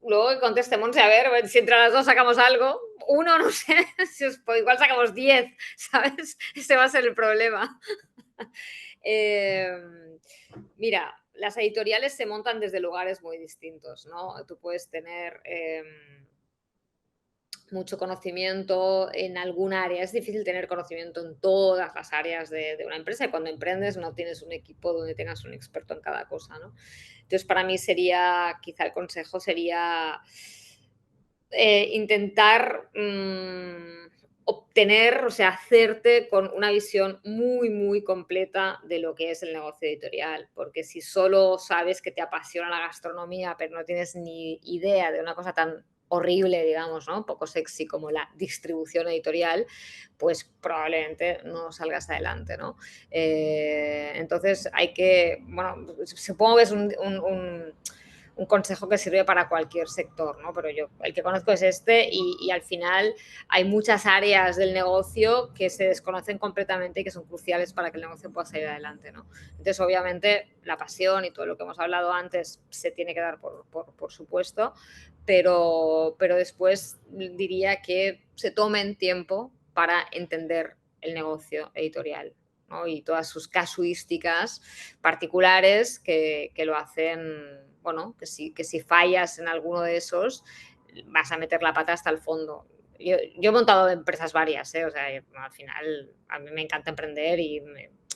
luego que conteste Monse, a ver, si entre las dos sacamos algo, uno, no sé, si igual sacamos 10, ¿sabes? Ese va a ser el problema. Mira, las editoriales se montan desde lugares muy distintos, ¿no? Tú puedes tener mucho conocimiento en algún área. Es difícil tener conocimiento en todas las áreas de una empresa y cuando emprendes no tienes un equipo donde tengas un experto en cada cosa, ¿no? Entonces, para mí quizá el consejo sería intentar obtener, o sea, hacerte con una visión muy, muy completa de lo que es el negocio editorial, porque si solo sabes que te apasiona la gastronomía, pero no tienes ni idea de una cosa tan horrible, digamos, ¿no? Poco sexy como la distribución editorial, pues probablemente no salgas adelante, ¿no? Entonces hay que, bueno, supongo que es un consejo que sirve para cualquier sector, ¿no? Pero yo el que conozco es este y al final hay muchas áreas del negocio que se desconocen completamente y que son cruciales para que el negocio pueda salir adelante, ¿no? Entonces, obviamente, la pasión y todo lo que hemos hablado antes se tiene que dar por supuesto, pero después diría que se tomen tiempo para entender el negocio editorial, ¿no? Y todas sus casuísticas particulares que lo hacen, bueno, que si fallas en alguno de esos vas a meter la pata hasta el fondo. yo he montado empresas varias, o sea, al final a mí me encanta emprender y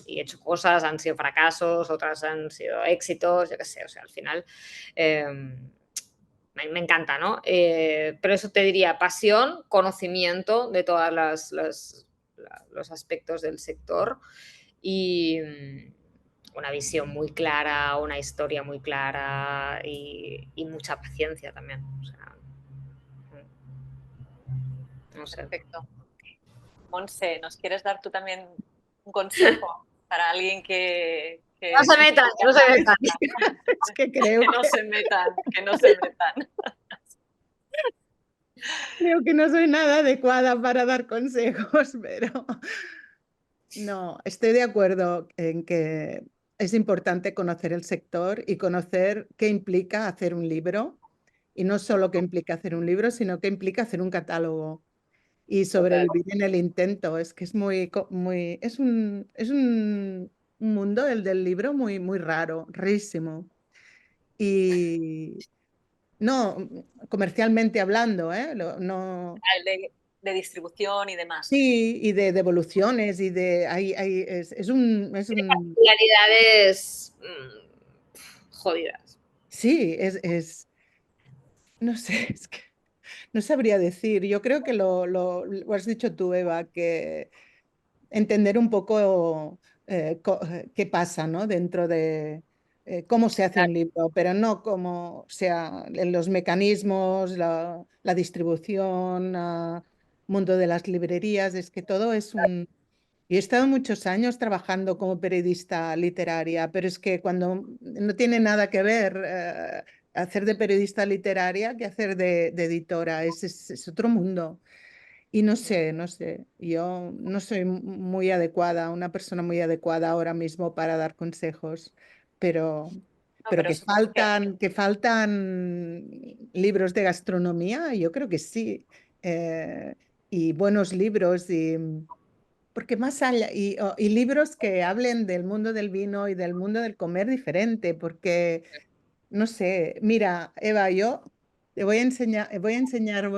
he hecho cosas, han sido fracasos, otras han sido éxitos, yo qué sé, o sea, al final me encanta, ¿no? Pero eso te diría, pasión, conocimiento de todos los aspectos del sector y una visión muy clara, una historia muy clara y mucha paciencia también. O sea, no sé. Perfecto. Montse, ¿nos quieres dar tú también un consejo para alguien que No se metan, no se metan. Es que creo que no se metan, que no se metan? Creo que no soy nada adecuada para dar consejos, pero no, estoy de acuerdo en que es importante conocer el sector y conocer qué implica hacer un libro. Y no solo qué implica hacer un libro, sino qué implica hacer un catálogo y sobrevivir en el intento. Es que es un mundo, el del libro, muy, muy raro, rarísimo. Y no, comercialmente hablando, ¿eh? No, De distribución y demás. sí, y de devoluciones y de es un Realidades jodidas. sí, no sé, es que no sabría decir. Yo creo que lo has dicho tú, Eva, que entender un poco qué pasa, ¿no? Dentro de cómo se hace un libro, pero no cómo sea en los mecanismos, la distribución, mundo de las librerías, es que todo es un... Y he estado muchos años trabajando como periodista literaria, pero es que cuando no tiene nada que ver hacer de periodista literaria que hacer de editora, es otro mundo. Y no sé, yo no soy muy adecuada, una persona muy adecuada ahora mismo para dar consejos, pero, No, pero pero supongo que que faltan libros de gastronomía, yo creo que sí, y buenos libros, porque más allá, y libros que hablen del mundo del vino y del mundo del comer diferente, porque no sé, mira, Eva, yo te voy a enseñar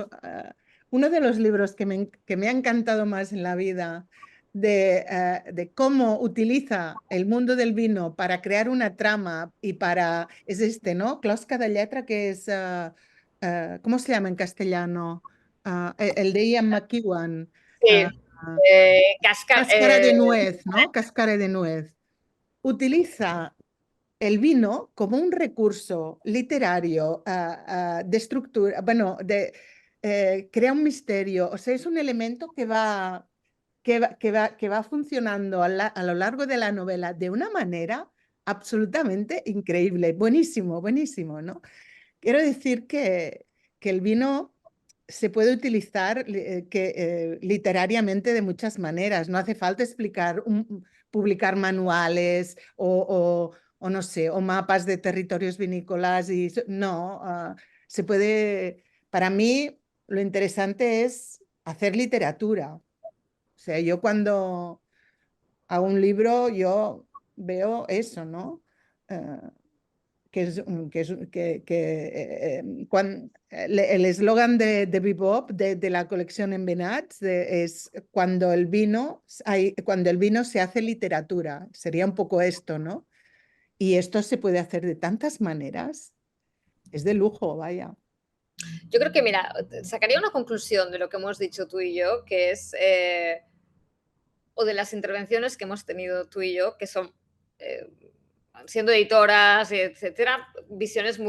uno de los libros que me ha encantado más en la vida de cómo utiliza el mundo del vino para crear una trama y para, es este, ¿no? Closca de letra, que es, ¿cómo se llama en castellano? El de Ian McEwan. ah, Sí. ah, Casca, Cáscara de nuez, ¿no? Cáscara de nuez. Utiliza el vino como un recurso literario de estructura, bueno, crea un misterio, o sea, es un elemento que va funcionando a lo largo de la novela de una manera absolutamente increíble, buenísimo, buenísimo, ¿no? Quiero decir que el vino se puede utilizar literariamente de muchas maneras. No hace falta publicar manuales o no sé, o mapas de territorios vinícolas. No, se puede. Para mí, lo interesante es hacer literatura. O sea, yo cuando hago un libro, yo veo eso, ¿no? Eh, el eslogan de Bebop, de la colección Envenats, es cuando el vino se hace literatura. Sería un poco esto, ¿no? Y esto se puede hacer de tantas maneras. Es de lujo, vaya. yo creo que, mira, sacaría una conclusión de lo que hemos dicho tú y yo, que es, o de las intervenciones que hemos tenido tú y yo, que son, eh, siendo editoras, etcétera, visiones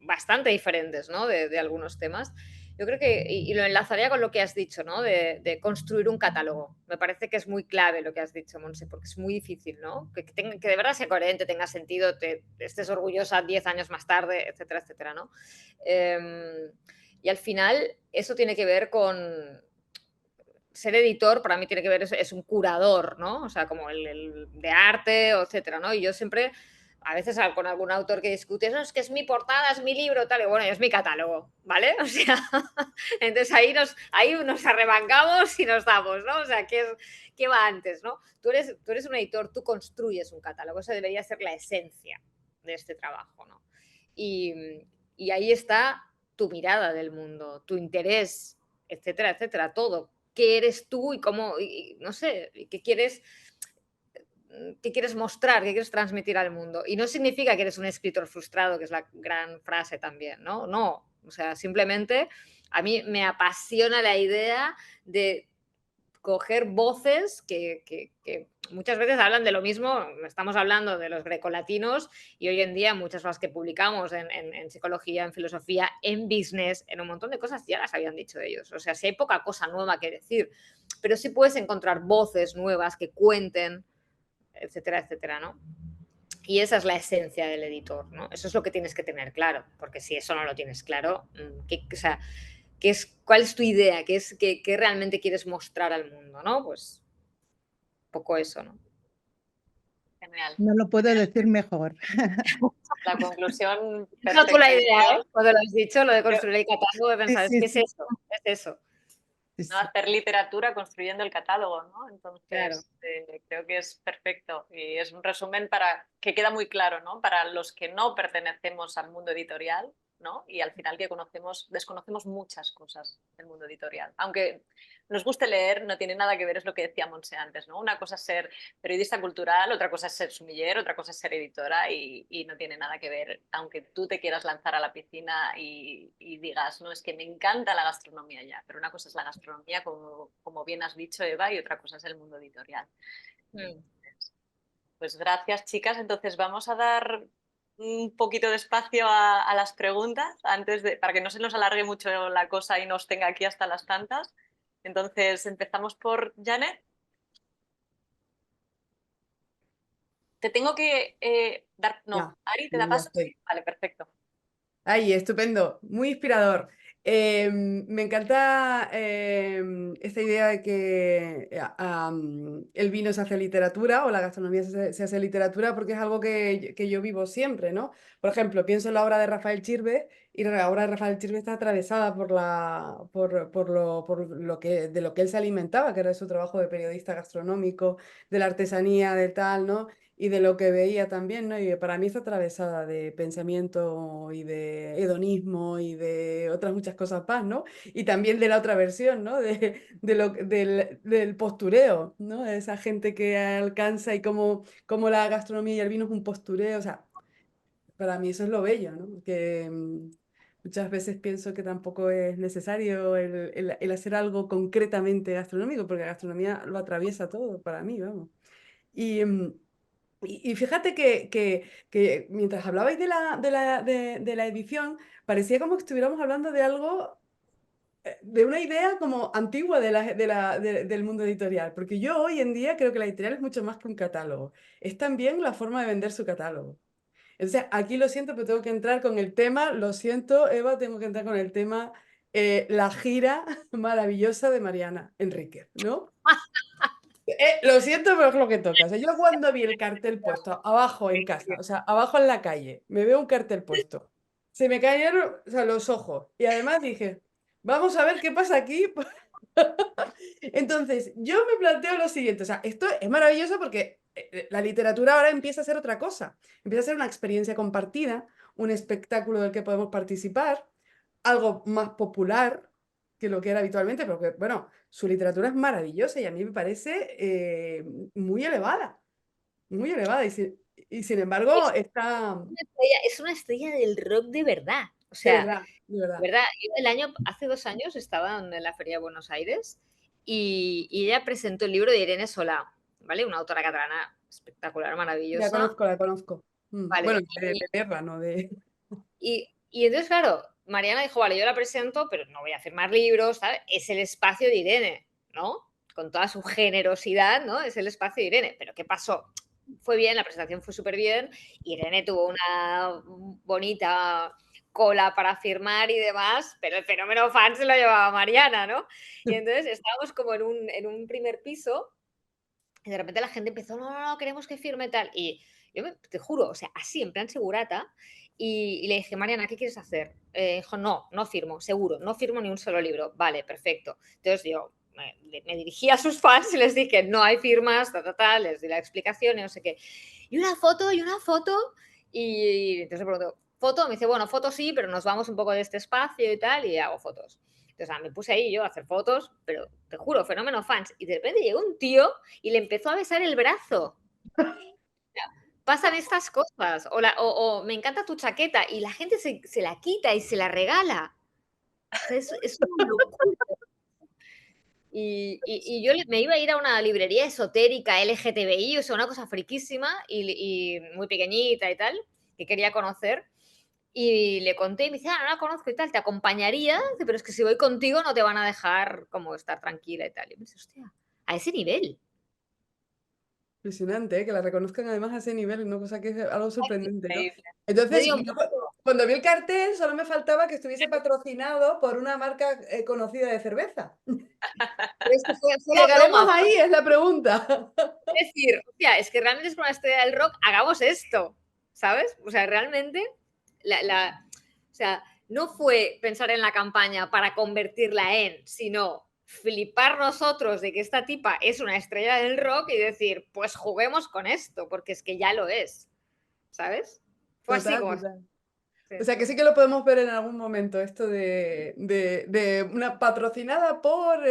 bastante diferentes, ¿no? De algunos temas. Yo creo que, y lo enlazaría con lo que has dicho, ¿no? De construir un catálogo. Me parece que es muy clave lo que has dicho, Monse, porque es muy difícil, ¿no? Que de verdad sea coherente, tenga sentido, estés orgullosa 10 años más tarde, etcétera, etcétera, ¿no? Y al final eso tiene que ver con ser editor, para mí tiene que ver, es un curador, ¿no? O sea, como el de arte, etcétera, ¿no? Y yo siempre, a veces con algún autor que discute, eso es que es mi portada, es mi libro, tal, y bueno, es mi catálogo, ¿vale? O sea, entonces ahí nos arremangamos y nos damos, ¿no? O sea, ¿qué va antes, no? Tú eres un editor, tú construyes un catálogo, eso debería ser la esencia de este trabajo, ¿no? Y ahí está tu mirada del mundo, tu interés etcétera, etcétera, todo. ¿Qué eres tú y cómo, no sé, qué quieres mostrar, qué quieres transmitir al mundo? Y no significa que eres un escritor frustrado, que es la gran frase también, ¿no? No, o sea, simplemente a mí me apasiona la idea de coger voces que muchas veces hablan de lo mismo. Estamos hablando de los grecolatinos y hoy en día muchas cosas que publicamos en psicología, en filosofía, en business, en un montón de cosas ya las habían dicho ellos. O sea, si hay poca cosa nueva que decir, pero sí puedes encontrar voces nuevas que cuenten, etcétera, etcétera, ¿no? Y esa es la esencia del editor, ¿no? Eso es lo que tienes que tener claro, porque si eso no lo tienes claro, o sea, ¿cuál es tu idea? ¿Qué realmente quieres mostrar al mundo? ¿No? Pues un poco eso, ¿no? Genial. No lo puedo decir mejor. La conclusión No fue la perfecta. idea, ¿eh? Cuando lo has dicho, lo de construir el catálogo, he Sí, pensado, es sí, que es sí, eso, es eso. sí, ¿No? sí. Hacer literatura construyendo el catálogo, ¿no? Claro. Entonces, creo que es perfecto y es un resumen para que queda muy claro, ¿no? Para los que no pertenecemos al mundo editorial, ¿no? Y al final que desconocemos muchas cosas del mundo editorial. Aunque nos guste leer, no tiene nada que ver, es lo que decía Montse antes, ¿no? Una cosa es ser periodista cultural, otra cosa es ser sumiller, otra cosa es ser editora y no tiene nada que ver, aunque tú te quieras lanzar a la piscina y digas, no, es que me encanta la gastronomía ya, pero una cosa es la gastronomía, como bien has dicho, Eva, y otra cosa es el mundo editorial. Pues gracias, chicas. Entonces vamos a dar un poquito de espacio a las preguntas para que no se nos alargue mucho la cosa y nos tenga aquí hasta las tantas. Entonces empezamos por Janet. Te tengo que dar... Ya, No, Ari, ¿te da ya paso? estoy. Vale, perfecto. Ay, estupendo, muy inspirador. Me encanta esta idea de que el vino se hace literatura o la gastronomía se hace literatura porque es algo que yo vivo siempre, ¿no? Por ejemplo, pienso en la obra de Rafael Chirbe y la obra de Rafael Chirbe está atravesada por lo de lo que él se alimentaba, que era su trabajo de periodista gastronómico, de la artesanía, del tal, ¿no? Y de lo que veía también, ¿no? Y para mí está atravesada de pensamiento y de hedonismo y de otras muchas cosas más, ¿no? Y también de la otra versión, ¿no? Del postureo, ¿no? De esa gente que alcanza y como la gastronomía y el vino es un postureo, o sea, para mí eso es lo bello, ¿no? Que muchas veces pienso que tampoco es necesario el hacer algo concretamente gastronómico, porque la gastronomía lo atraviesa todo para mí, vamos. Y... y fíjate que mientras hablabais de la edición, parecía como que estuviéramos hablando de algo, de una idea como antigua del mundo editorial, porque yo hoy en día creo que la editorial es mucho más que un catálogo, es también la forma de vender su catálogo. Entonces, aquí lo siento, pero tengo que entrar con el tema, lo siento, Eva, tengo que entrar con el tema, la gira maravillosa de Mariana Enríquez, ¿no? Lo siento, pero es lo que toca. O sea, yo cuando vi el cartel puesto abajo en casa, o sea, abajo en la calle, me veo un cartel puesto, se me cayeron, o sea, los ojos. Y además dije, vamos a ver qué pasa aquí. Entonces, yo me planteo lo siguiente, o sea, esto es maravilloso porque la literatura ahora empieza a ser otra cosa, empieza a ser una experiencia compartida, un espectáculo del que podemos participar, algo más popular que lo que era habitualmente, porque, bueno, su literatura es maravillosa y a mí me parece muy elevada, muy elevada. Y sin embargo, está, Es una estrella del rock de verdad. O de sea, verdad, de verdad. de verdad, yo hace 2 años estaba en la Feria de Buenos Aires y ella presentó el libro de Irene Solà, ¿vale? Una autora catalana espectacular, La maravillosa. conozco, la conozco. Bueno, Vale, de guerra, ¿no? De... y entonces, claro, Mariana dijo, vale, yo la presento, pero no voy a firmar libros, ¿sabes? Es el espacio de Irene, ¿no? Con toda su generosidad, ¿no? Es el espacio de Irene. Pero ¿qué pasó? Fue bien, la presentación fue súper bien. Irene tuvo una bonita cola para firmar y demás, pero el fenómeno fan se lo llevaba Mariana, ¿no? Y entonces estábamos como en un primer piso y de repente la gente empezó, no, no, no, queremos que firme tal. Y yo te juro, o sea, así, en plan segurata. Y le dije, Mariana, ¿qué quieres hacer? Dijo, no, no firmo, seguro, no firmo ni un solo libro. Vale, perfecto. Entonces yo me dirigí a sus fans y les dije, no hay firmas, les di la explicación y no sé qué. Y una foto, y una foto. Y entonces le pregunto, ¿foto? Me dice, bueno, foto sí, pero nos vamos un poco de este espacio y tal, y hago fotos. Entonces me puse ahí yo a hacer fotos, pero te juro, fenómeno fans. Y de repente llegó un tío y le empezó a besar el brazo. Pasan estas cosas. O me encanta tu chaqueta y la gente se la quita y se la regala. O sea, es una locura. Y yo me iba a ir a una librería esotérica LGTBI, o sea, una cosa friquísima y muy pequeñita y tal, que quería conocer. Y le conté y me dice, no la conozco y tal, ¿te acompañaría? Dice, pero es que si voy contigo no te van a dejar como estar tranquila y tal. Y me dice, hostia, a ese nivel. Impresionante, ¿eh? Que la reconozcan además a ese nivel, una cosa que es algo sorprendente, ¿no? Increíble. Entonces, Medio yo mundo. cuando vi el cartel solo me faltaba que estuviese patrocinado por una marca conocida de cerveza. Pero es que fue la ¿Llegaremos broma. ahí? Es la pregunta. Es decir, hostia, es que realmente es con la estrella del rock, hagamos esto, ¿sabes? O sea, realmente, o sea, no fue pensar en la campaña para convertirla en, sino flipar nosotros de que esta tipa es una estrella del rock y decir, pues juguemos con esto, porque es que ya lo es, ¿sabes? Fue así Total, como... total. Sí, O sea, que sí. sí que lo podemos ver en algún momento, esto de una patrocinada por...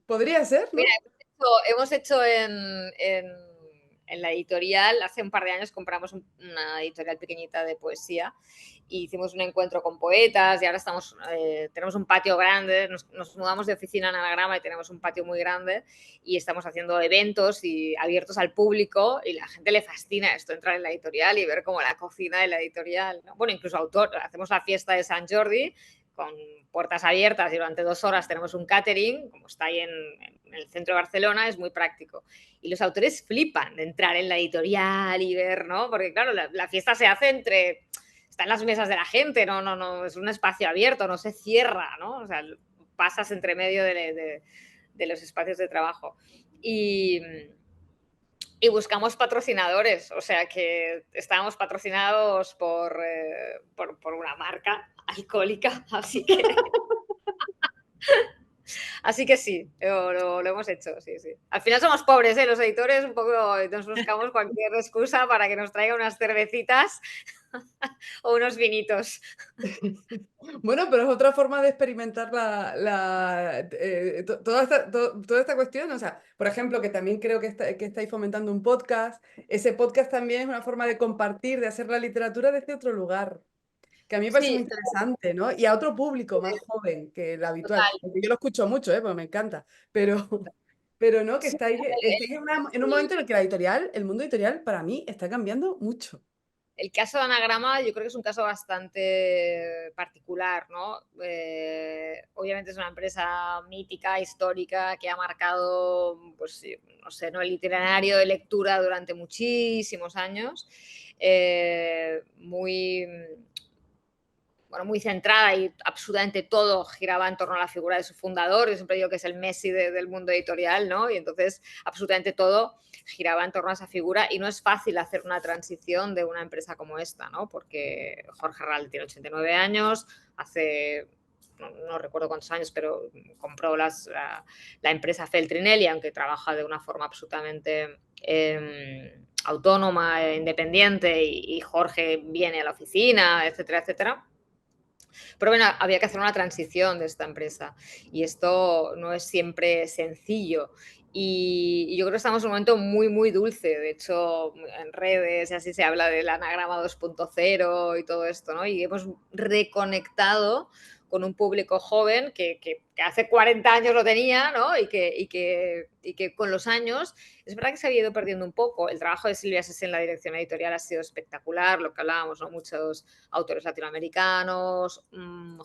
podría ser, Mira, ¿no? hemos hecho en la editorial, hace un par de años compramos una editorial pequeñita de poesía y hicimos un encuentro con poetas y ahora tenemos un patio grande, nos mudamos de oficina en Anagrama y tenemos un patio muy grande y estamos haciendo eventos y abiertos al público y la gente le fascina esto, entrar en la editorial y ver como la cocina de la editorial, ¿no? Bueno, incluso hacemos la fiesta de San Jordi con puertas abiertas y durante 2 horas tenemos un catering, como está ahí en el centro de Barcelona, es muy práctico. Y los autores flipan de entrar en la editorial y ver, ¿no? Porque claro, la fiesta se hace están las mesas de la gente, no, es un espacio abierto, no se cierra, ¿no? O sea, pasas entre medio de los espacios de trabajo. Y buscamos patrocinadores, o sea que estábamos patrocinados por una marca alcohólica, así que sí, lo hemos hecho, sí, sí. Al final somos pobres, ¿eh? Los editores un poco nos buscamos cualquier excusa para que nos traiga unas cervecitas o unos vinitos. Bueno, pero es otra forma de experimentar toda esta cuestión. O sea, por ejemplo, que también creo que estáis fomentando un podcast. Ese podcast también es una forma de compartir, de hacer la literatura desde otro lugar, que a mí me parece muy Sí, interesante, ¿no? Y a otro público más joven que el habitual. total. Porque yo lo escucho mucho, ¿eh? Porque me encanta. Pero, pero no, que Sí, estáis en un momento en el que la editorial, el mundo editorial, para mí, está cambiando mucho. el caso de Anagrama yo creo que es un caso bastante particular, ¿no? Obviamente es una empresa mítica, histórica, que ha marcado, pues, no sé, ¿no? El itinerario de lectura durante muchísimos años, muy, bueno, muy centrada y absolutamente todo giraba en torno a la figura de su fundador. Yo siempre digo que es el Messi del mundo editorial, ¿no? Y entonces absolutamente todo giraba en torno a esa figura y no es fácil hacer una transición de una empresa como esta, ¿no? Porque Jorge Herralde tiene 89 años, no recuerdo cuántos años, pero compró la empresa Feltrinelli, aunque trabaja de una forma absolutamente autónoma, independiente, y Jorge viene a la oficina, etcétera, etcétera. Pero bueno, había que hacer una transición de esta empresa y esto no es siempre sencillo. Y yo creo que estamos en un momento muy, muy dulce. De hecho, en redes y así se habla del anagrama 2.0 y todo esto, ¿no? Y hemos reconectado con un público joven que hace 40 años lo tenía, ¿no? Y que con los años es verdad que se había ido perdiendo un poco. El trabajo de Silvia Sese en la dirección editorial ha sido espectacular, lo que hablábamos, ¿no? Muchos autores latinoamericanos,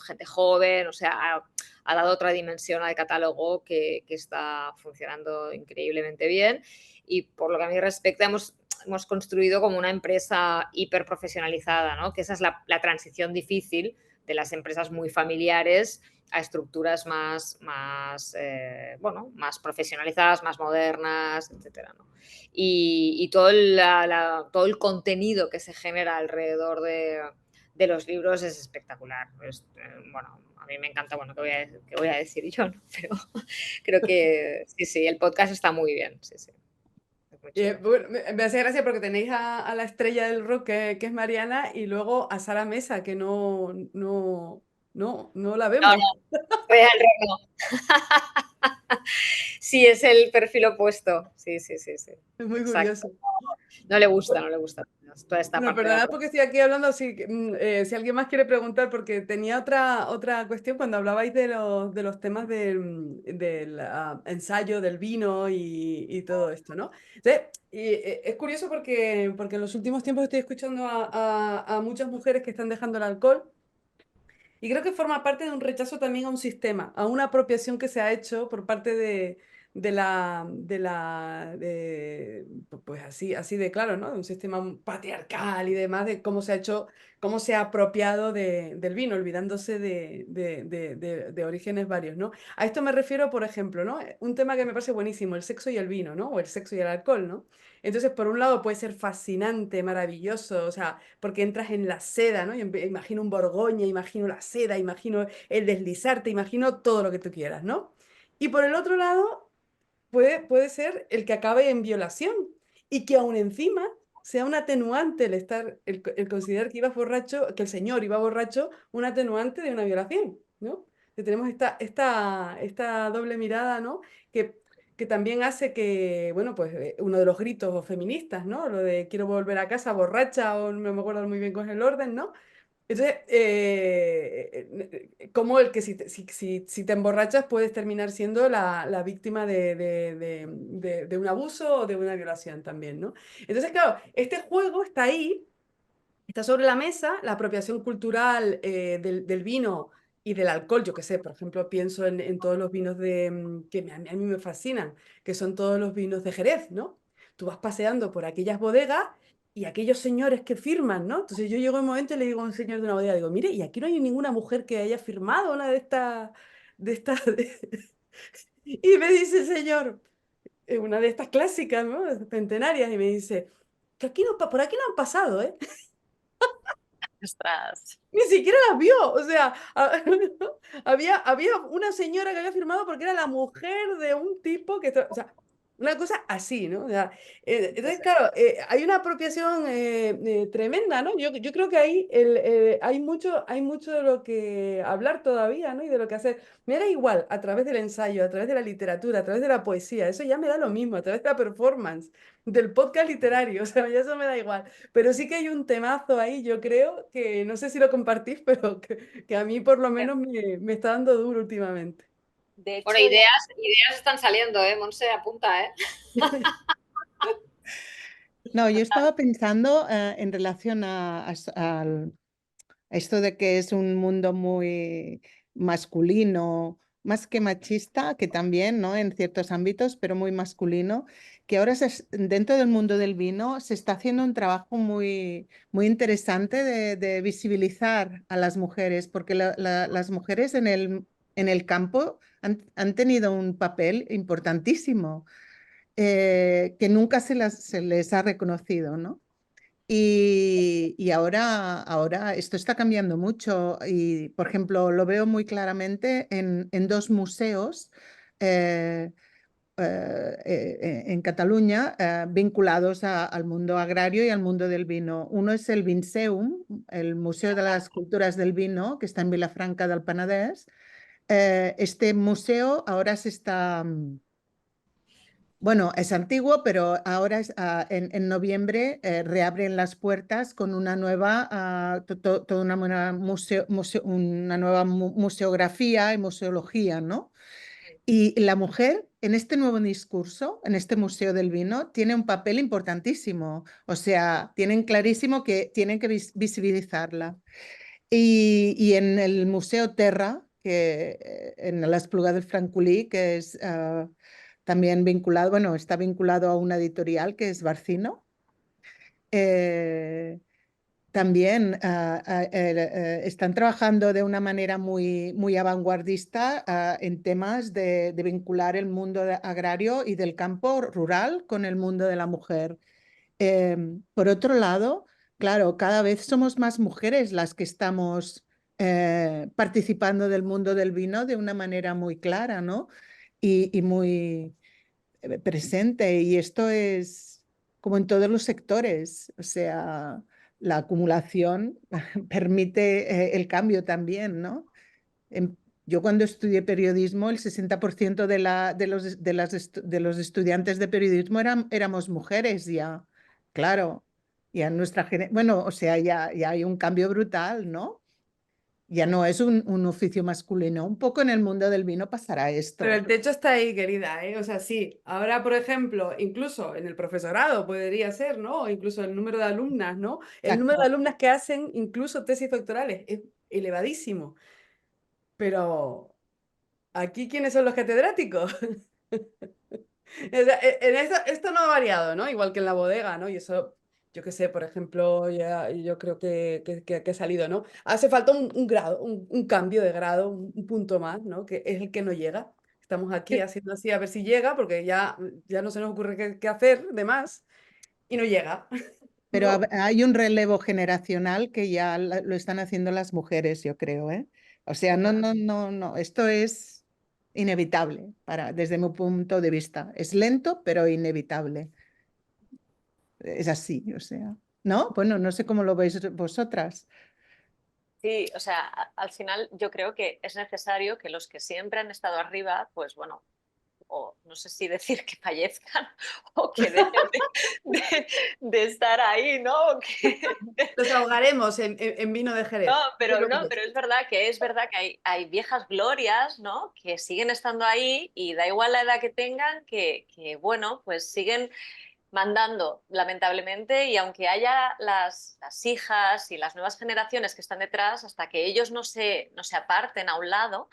gente joven, o sea, ha dado otra dimensión al catálogo que está funcionando increíblemente bien. Y por lo que a mí respecta, hemos construido como una empresa hiperprofesionalizada, ¿no? Que esa es la transición difícil de las empresas muy familiares a estructuras bueno, más profesionalizadas, más modernas, etcétera, ¿no? Y todo el contenido que se genera alrededor de los libros es espectacular. Bueno, a mí me encanta, bueno, ¿qué voy a decir yo? ¿No? Pero creo que sí, el podcast está muy bien, sí. Es muy chulo. Bueno, me hace gracia porque tenéis la estrella del rock que es Mariana y luego a Sara Mesa, que no No, no la No, vemos. no, real no. Sí, es el perfil opuesto. Sí, sí, sí, sí. Es muy Exacto. curioso. No le gusta, no le gusta toda esta Bueno, parte de perdonad afuera. porque estoy aquí hablando, si alguien más quiere preguntar, porque tenía otra cuestión cuando hablabais de los temas del ensayo del vino y todo esto, ¿no? Entonces, es curioso porque en los últimos tiempos estoy escuchando a muchas mujeres que están dejando el alcohol. Y creo que forma parte de un rechazo también a un sistema, a una apropiación que se ha hecho por parte pues así de claro, ¿no? De un sistema patriarcal y demás, de cómo se ha hecho, cómo se ha apropiado del vino, olvidándose de orígenes varios, ¿no? A esto me refiero, por ejemplo, ¿no? Un tema que me parece buenísimo, el sexo y el vino, ¿no? O el sexo y el alcohol, ¿no? Entonces, por un lado puede ser fascinante, maravilloso, o sea, porque entras en la seda, ¿no? Yo imagino un Borgoña, imagino la seda, imagino el deslizarte, imagino todo lo que tú quieras, ¿no? Y por el otro lado, puede ser el que acabe en violación y que aún encima sea un atenuante el considerar que ibas borracho, que el señor iba borracho, un atenuante de una violación, ¿no? Que tenemos esta doble mirada, ¿no? Que, que también hace que, bueno, pues uno de los gritos feministas, ¿no? Lo de quiero volver a casa borracha o no me acuerdo muy bien con el orden, ¿no? Entonces, como el que si te emborrachas puedes terminar siendo la víctima de un abuso o de una violación también, ¿no? Entonces, claro, este juego está ahí, está sobre la mesa, la apropiación cultural del vino y del alcohol, yo qué sé, por ejemplo, pienso en todos los vinos que a mí me fascinan, que son todos los vinos de Jerez, ¿no? Tú vas paseando por aquellas bodegas y aquellos señores que firman, ¿no? Entonces yo llego un momento y le digo a un señor de una bodega, digo, mire, y aquí no hay ninguna mujer que haya firmado una de estas. Y me dice el señor, una de estas clásicas, ¿no? Centenarias, y me dice, que aquí no, por aquí no han pasado, ¿eh? Ostras. Ni siquiera las vio, o sea, había una señora que había firmado porque era la mujer de un tipo o sea, una cosa así, ¿no? O sea, Sí, entonces, sí. claro, hay una apropiación tremenda, ¿no? Yo creo que ahí hay mucho de lo que hablar todavía, ¿no? Y de lo que hacer. Me da igual, a través del ensayo, a través de la literatura, a través de la poesía, eso ya me da lo mismo, a través de la performance, del podcast literario, o sea, ya eso me da igual. Pero sí que hay un temazo ahí, yo creo, que no sé si lo compartís, pero que a mí por lo menos me está dando duro últimamente. De Bueno, hecho, ya ideas están saliendo, ¿eh? Monse, apunta, ¿eh? No, yo estaba pensando en relación a esto de que es un mundo muy masculino, más que machista, que también, ¿no? En ciertos ámbitos, pero muy masculino, que ahora dentro del mundo del vino se está haciendo un trabajo muy, muy interesante de visibilizar a las mujeres, porque las mujeres en el campo han tenido un papel importantísimo que nunca se les ha reconocido, ¿no? Y ahora esto está cambiando mucho y, por ejemplo, lo veo muy claramente en dos museos en Cataluña vinculados al mundo agrario y al mundo del vino. Uno es el Vinceum, el Museo de las Culturas del Vino, que está en Vilafranca del Penedès. Este museo ahora se está... Bueno, es antiguo, pero ahora en noviembre reabren las puertas con una nueva, toda una nueva una nueva museografía y museología, ¿no? Y la mujer en este nuevo discurso, en este Museo del Vino, tiene un papel importantísimo. O sea, tienen clarísimo que tienen que visibilizarla. Y en el Museo Terra, en la Espluga del Francolí, que es también vinculado, bueno, está vinculado a una editorial que es Barcino. eh, También están trabajando de una manera muy, muy vanguardista en temas de vincular el mundo agrario y del campo rural con el mundo de la mujer. Por otro lado, claro, cada vez somos más mujeres las que estamos participando del mundo del vino de una manera muy clara, ¿no? Y muy presente. Y esto es como en todos los sectores, o sea, la acumulación permite el cambio también, ¿no? Yo cuando estudié periodismo, el 60% de los estudiantes de periodismo éramos mujeres ya, claro. Ya en nuestra bueno, o sea, ya hay un cambio brutal, ¿no? Ya no es un oficio masculino. Un poco en el mundo del vino pasará Pero esto. el techo está ahí, querida, ¿eh? O sea, sí. Ahora, por ejemplo, incluso en el profesorado podría ser, ¿no? O incluso el número de alumnas, ¿no? El número de Exacto. alumnas que hacen incluso tesis doctorales es elevadísimo. Pero aquí, ¿quiénes son los catedráticos? O sea, esto no ha variado, ¿no? Igual que en la bodega, ¿no? Y eso, yo qué sé, por ejemplo, ya yo creo que ha salido, ¿no? Hace falta un grado, un cambio de grado, un punto más, ¿no? Que es el que no llega. Estamos aquí haciendo así a ver si llega, porque ya no se nos ocurre qué hacer de más y no llega, Pero ¿no? hay un relevo generacional que ya lo están haciendo las mujeres, yo creo, ¿eh? O sea, no, Total. no, no, no. Esto es inevitable desde mi punto de vista. Es lento, pero inevitable. Es así, o sea. ¿No? Bueno, no sé cómo lo veis vosotras. Sí, o sea, al final yo creo que es necesario que los que siempre han estado arriba, pues bueno, o no sé si decir que fallezcan o que dejen de estar ahí, ¿no? O que, Los ahogaremos en vino de no, Jerez. No te no, preocupes. pero es verdad que hay viejas glorias, ¿no? Que siguen estando ahí y da igual la edad que tengan, que bueno, pues siguen mandando, lamentablemente, y aunque haya las hijas y las nuevas generaciones que están detrás, hasta que ellos no se aparten a un lado,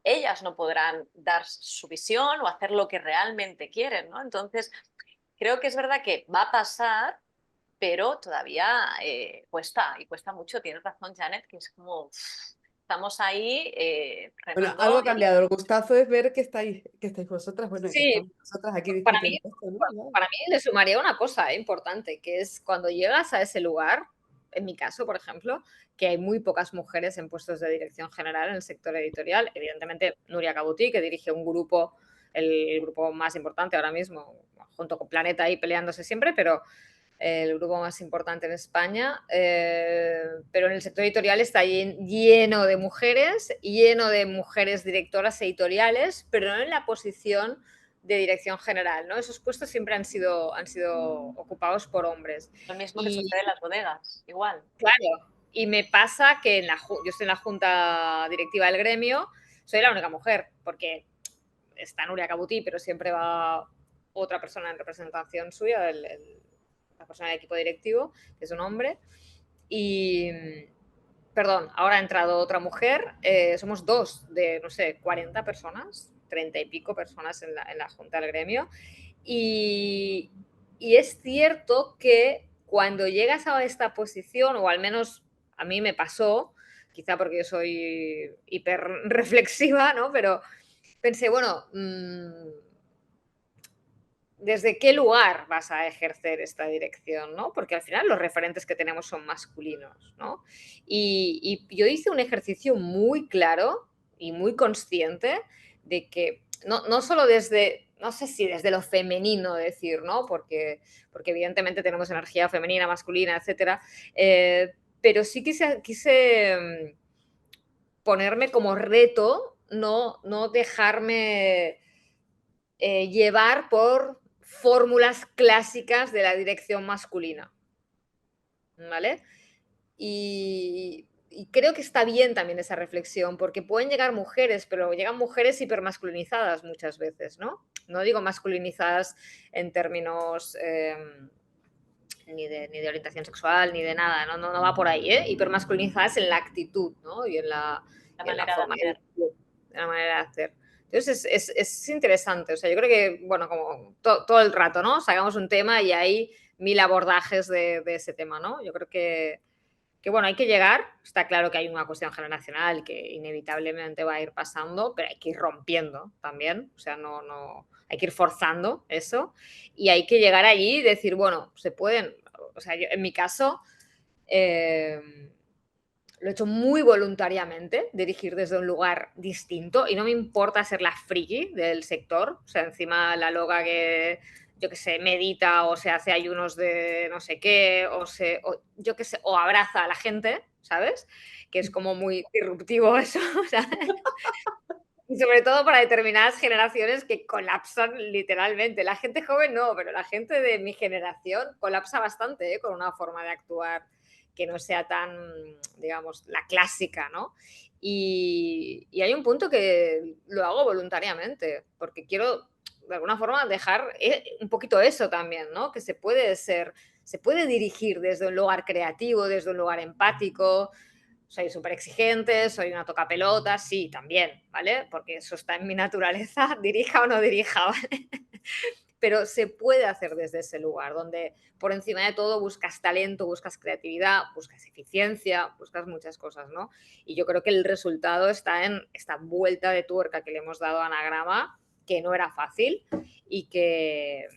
ellas no podrán dar su visión o hacer lo que realmente quieren, ¿no? Entonces, creo que es verdad que va a pasar, pero todavía cuesta, y cuesta mucho. Tienes razón, Janet, que es como, estamos ahí Bueno, remando algo ha cambiado. El gustazo es ver que estáis vosotras, bueno, y que Sí, estamos nosotras aquí para mí, discutiendo esto, ¿no? Claro. para mí le sumaría una cosa importante, que es cuando llegas a ese lugar, en mi caso, por ejemplo, que hay muy pocas mujeres en puestos de dirección general en el sector editorial. Evidentemente, Nuria Cabutí, que dirige un grupo, el grupo más importante ahora mismo, junto con Planeta ahí peleándose siempre, pero el grupo más importante en España, pero en el sector editorial está lleno de mujeres directoras editoriales, pero no en la posición de dirección general, ¿no? Esos puestos siempre han sido ocupados por hombres. lo mismo que Y sucede en las bodegas, igual. claro, y me pasa que yo estoy en la junta directiva del gremio, soy la única mujer, porque está Nuria Cabutí, pero siempre va otra persona en representación suya, la persona del equipo directivo, que es un hombre. Y, perdón, ahora ha entrado otra mujer, somos dos de, no sé, 40 personas, 30 y pico personas en la junta del gremio. Y, y es cierto que cuando llegas a esta posición, o al menos a mí me pasó, quizá porque yo soy hiper reflexiva, ¿no? Pero pensé, bueno, ¿desde qué lugar vas a ejercer esta dirección? ¿No? Porque al final los referentes que tenemos son masculinos, ¿no? Y yo hice un ejercicio muy claro y muy consciente de que no solo desde, no sé si desde lo femenino decir, ¿no? Porque evidentemente tenemos energía femenina, masculina, etcétera, pero sí quise ponerme como reto no dejarme llevar por fórmulas clásicas de la dirección masculina, ¿vale? Y creo que está bien también esa reflexión, porque pueden llegar mujeres, pero llegan mujeres hipermasculinizadas muchas veces, ¿no? No digo masculinizadas en términos ni de orientación sexual, ni de nada, no va por ahí, ¿eh? Hipermasculinizadas en la actitud, ¿no? La Y en la manera de forma hacer. de la manera de hacer. Entonces es interesante, o sea, yo creo que, bueno, como todo el rato, ¿no? Sacamos un tema y hay mil abordajes de ese tema, ¿no? Yo creo que, bueno, hay que llegar, está claro que hay una cuestión generacional que inevitablemente va a ir pasando, pero hay que ir rompiendo también, o sea, hay que ir forzando eso y hay que llegar allí y decir, bueno, se pueden, o sea, yo en mi caso eh, lo he hecho muy voluntariamente, dirigir desde un lugar distinto y no me importa ser la friki del sector, o sea, encima la loca que yo que sé, medita o se hace ayunos de no sé qué, o yo que sé, o abraza a la gente, ¿sabes? que es como muy disruptivo eso, ¿sabes? Y sobre todo para determinadas generaciones que colapsan literalmente. La gente joven no, pero la gente de mi generación colapsa bastante, ¿eh? Con una forma de actuar que no sea tan, digamos, la clásica, ¿no? Y hay un punto que lo hago voluntariamente, porque quiero de alguna forma dejar un poquito eso también, ¿no? Que se puede dirigir desde un lugar creativo, desde un lugar empático. Soy súper exigente, soy una tocapelota, sí, también, ¿vale? Porque eso está en mi naturaleza, dirija o no dirija, ¿vale? Pero se puede hacer desde ese lugar, donde por encima de todo buscas talento, buscas creatividad, buscas eficiencia, buscas muchas cosas, ¿no? Y yo creo que el resultado está en esta vuelta de tuerca que le hemos dado a Anagrama, que no era fácil y que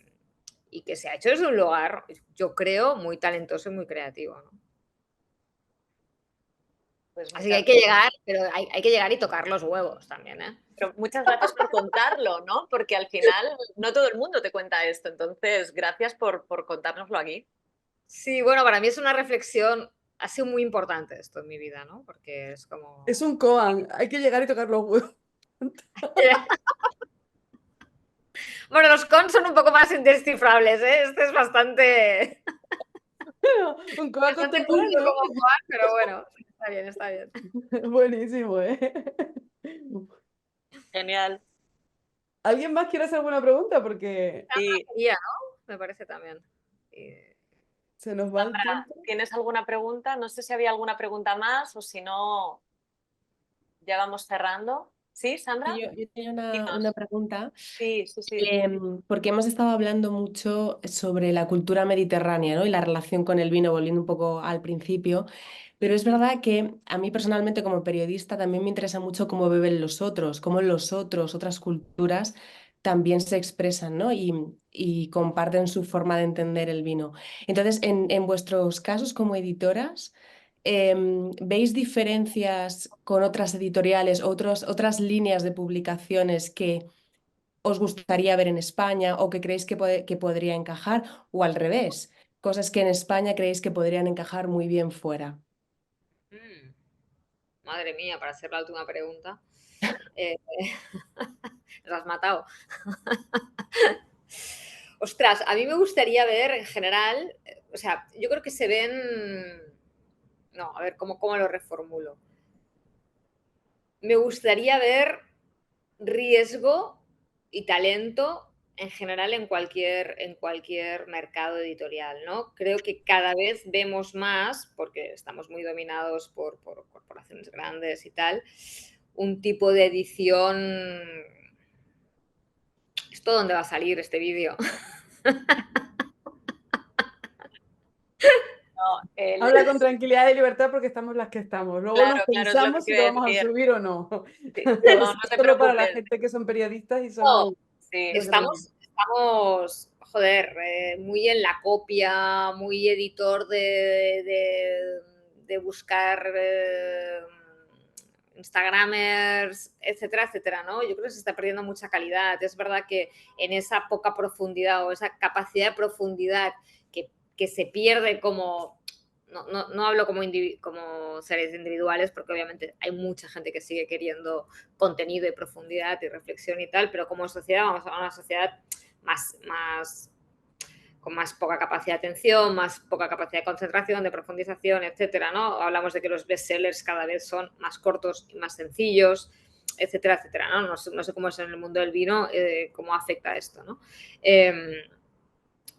se ha hecho desde un lugar, yo creo, muy talentoso y muy creativo, ¿no? Pues Así que hay muchas, que llegar, pero hay que llegar y tocar los huevos también, ¿eh? pero muchas gracias por contarlo, ¿no? Porque al final no todo el mundo te cuenta esto, entonces gracias por contárnoslo aquí. Sí, bueno, para mí es una reflexión, ha sido muy importante esto en mi vida, ¿no? Porque es como... Es un koan, hay que llegar y tocar los huevos. Bueno, los cons son un poco más indescifrables, ¿eh? Este es bastante, Un koan bastante cursi contemporáneo. como Juan, pero bueno, está bien, está bien. Buenísimo, ¿eh? Genial. ¿Alguien más quiere hacer alguna pregunta? Porque Sí, Sería, ¿no? Me parece también. Y- se nos va el tiempo. ¿tienes alguna pregunta? No sé si había alguna pregunta más o si no, ya vamos cerrando. ¿Sí, Sí, Sandra? yo tenía una Dinos. pregunta, Sí, sí, sí. porque hemos estado hablando mucho sobre la cultura mediterránea, ¿no? Y la relación con el vino, volviendo un poco al principio, pero es verdad que a mí personalmente como periodista también me interesa mucho cómo beben los otros, cómo los otros, otras culturas también se expresan, ¿no? Y comparten su forma de entender el vino. Entonces, en vuestros casos como editoras, ¿veis diferencias con otras editoriales, otras líneas de publicaciones que os gustaría ver en España o que creéis que podría encajar? O al revés, cosas que en España creéis que podrían encajar muy bien fuera. Mm, madre mía, para hacer la última pregunta. Eh, Nos has matado. Ostras, a mí me gustaría ver en general, o sea, yo creo que se ven... No, a ver, ¿cómo lo reformulo? Me gustaría ver riesgo y talento en general en cualquier mercado editorial, ¿no? Creo que cada vez vemos más, porque estamos muy dominados por corporaciones grandes y tal, un tipo de edición... ¿Esto dónde va a salir este vídeo? No, Habla con tranquilidad y libertad porque estamos las que estamos. Luego nos claro, claro, es lo que pensamos te si iba lo a vamos a decir. subir o no. Sí. Es No, no te solo para la preocupes. gente que son periodistas y No, somos... Sí. No se preocupen. estamos joder, muy en la copia, muy editor de buscar Instagramers, etcétera, etcétera, ¿no? Yo creo que se está perdiendo mucha calidad. Es verdad que en esa poca profundidad o esa capacidad de profundidad que se pierde como... No hablo como seres individuales, porque obviamente hay mucha gente que sigue queriendo contenido y profundidad y reflexión y tal, pero como sociedad vamos a una sociedad con más poca capacidad de atención, más poca capacidad de concentración, de profundización, etcétera, ¿no? Hablamos de que los bestsellers cada vez son más cortos y más sencillos, etcétera, etcétera, ¿no? No sé cómo es en el mundo del vino, cómo afecta esto, ¿no?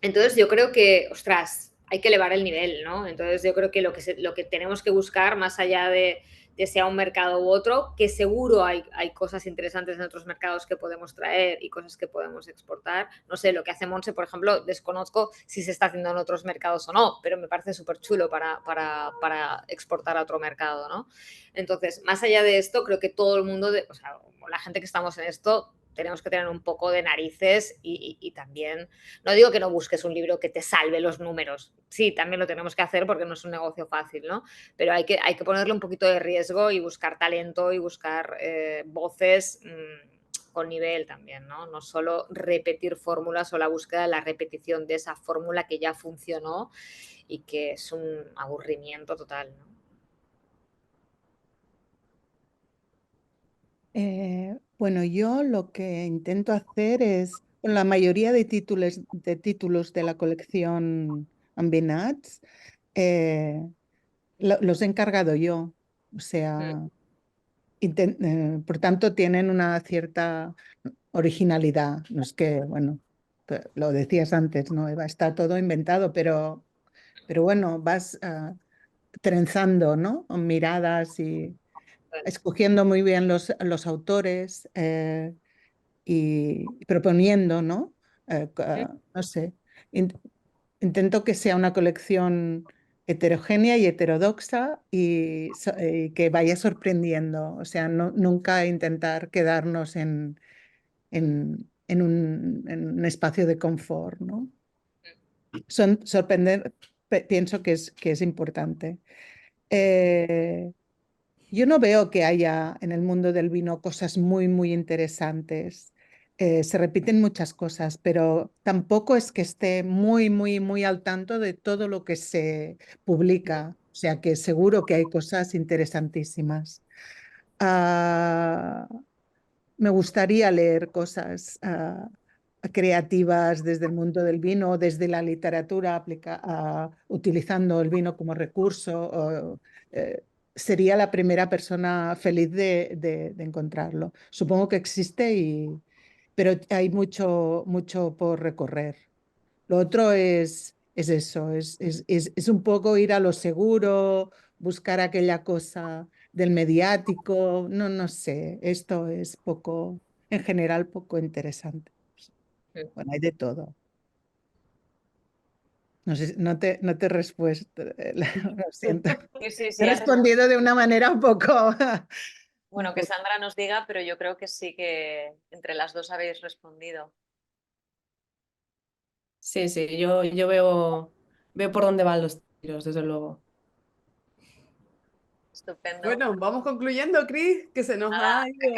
Entonces yo creo que, ostras, hay que elevar el nivel, ¿no? Entonces yo creo que lo que tenemos que buscar, más allá de sea un mercado u otro, que seguro hay cosas interesantes en otros mercados que podemos traer y cosas que podemos exportar. No sé, lo que hace Monse, por ejemplo, desconozco si se está haciendo en otros mercados o no, pero me parece súper chulo para exportar a otro mercado, ¿no? Entonces, más allá de esto, creo que todo el mundo, o sea, la gente que estamos en esto, tenemos que tener un poco de narices y también, no digo que no busques un libro que te salve los números, sí, también lo tenemos que hacer porque no es un negocio fácil, ¿no? Pero hay que ponerle un poquito de riesgo y buscar talento y buscar voces con nivel también, ¿no? No solo repetir fórmulas o la búsqueda de la repetición de esa fórmula que ya funcionó y que es un aburrimiento total, ¿no? Bueno, yo lo que intento hacer es, con la mayoría de títulos de la colección Ambinats, los he encargado yo. O sea, por tanto, tienen una cierta originalidad. No es que, bueno, lo decías antes, ¿no, Eva? Está todo inventado, pero bueno, vas trenzando, ¿no? Con miradas y escogiendo muy bien los autores y proponiendo, ¿no? No sé. In- Intento que sea una colección heterogénea y heterodoxa y que vaya sorprendiendo. O sea, nunca intentar quedarnos en un espacio de confort, ¿no? Sorprender, pienso que es importante. Eh, yo no veo que haya en el mundo del vino cosas muy, muy interesantes. Se repiten muchas cosas, pero tampoco es que esté muy, muy, muy al tanto de todo lo que se publica. O sea que seguro que hay cosas interesantísimas. Ah, Me gustaría leer cosas creativas desde el mundo del vino, desde la literatura, utilizando el vino como recurso. Eh, Sería la primera persona feliz de encontrarlo. Supongo que existe, pero hay mucho, mucho por recorrer. Lo otro es eso, es un poco ir a lo seguro, buscar aquella cosa del mediático, no sé, esto es poco, en general, poco interesante. Bueno, hay de todo. No sé, no te he respuesto, lo siento. Sí, sí, He sí, respondido de una manera un poco, un bueno, que poco. Sandra nos diga, pero yo creo que sí que entre las dos habéis respondido. Sí, sí, yo veo por dónde van los tiros, desde luego. Estupendo. Bueno, vamos concluyendo, Cris, que se nos Nada, ha ido, ¿eh?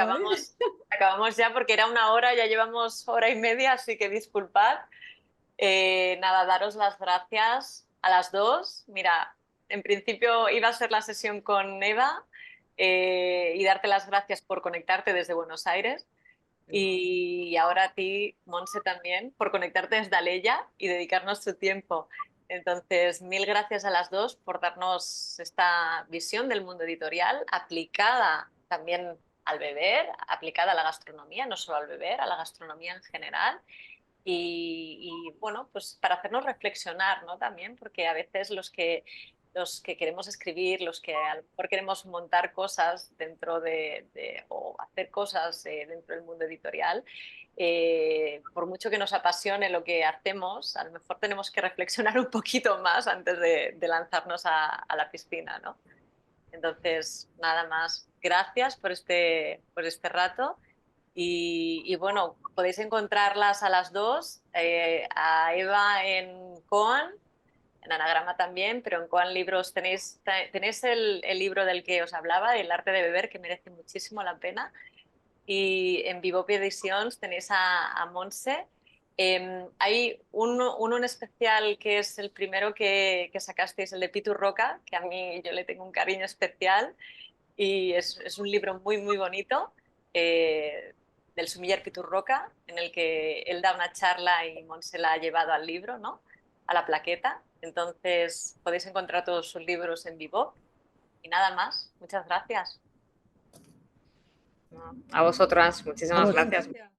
acabamos ya porque era una hora, ya llevamos hora y media, así que disculpad. Nada, daros las gracias a las dos. Mira, en principio iba a ser la sesión con Eva y darte las gracias por conectarte desde Buenos Aires. Y ahora a ti, Monse, también, por conectarte desde Alella y dedicarnos tu tiempo. Entonces, mil gracias a las dos por darnos esta visión del mundo editorial aplicada también al beber, aplicada a la gastronomía, no solo al beber, a la gastronomía en general. Bueno, pues para hacernos reflexionar, ¿no? También, porque a veces los que queremos escribir, los que a lo mejor queremos montar cosas dentro o hacer cosas dentro del mundo editorial, por mucho que nos apasione lo que hacemos, a lo mejor tenemos que reflexionar un poquito más antes de lanzarnos a la piscina, ¿no? Entonces, nada más. Gracias por este rato. Bueno, podéis encontrarlas a las dos, a Eva en Coan, en Anagrama también, pero en Coan Libros tenéis el libro del que os hablaba, El arte de beber, que merece muchísimo la pena. Y en Vivopi Editions tenéis a Monse. Hay uno en especial que es el primero que sacasteis, el de Pitu Roca, que a mí yo le tengo un cariño especial y es un libro muy, muy bonito del sumiller Pitu Roca, en el que él da una charla y Monse la ha llevado al libro, ¿no? A la plaqueta. Entonces podéis encontrar todos sus libros en Vivo. Y nada más. Muchas gracias. A vosotras, A muchísimas vosotros. gracias. Gracias.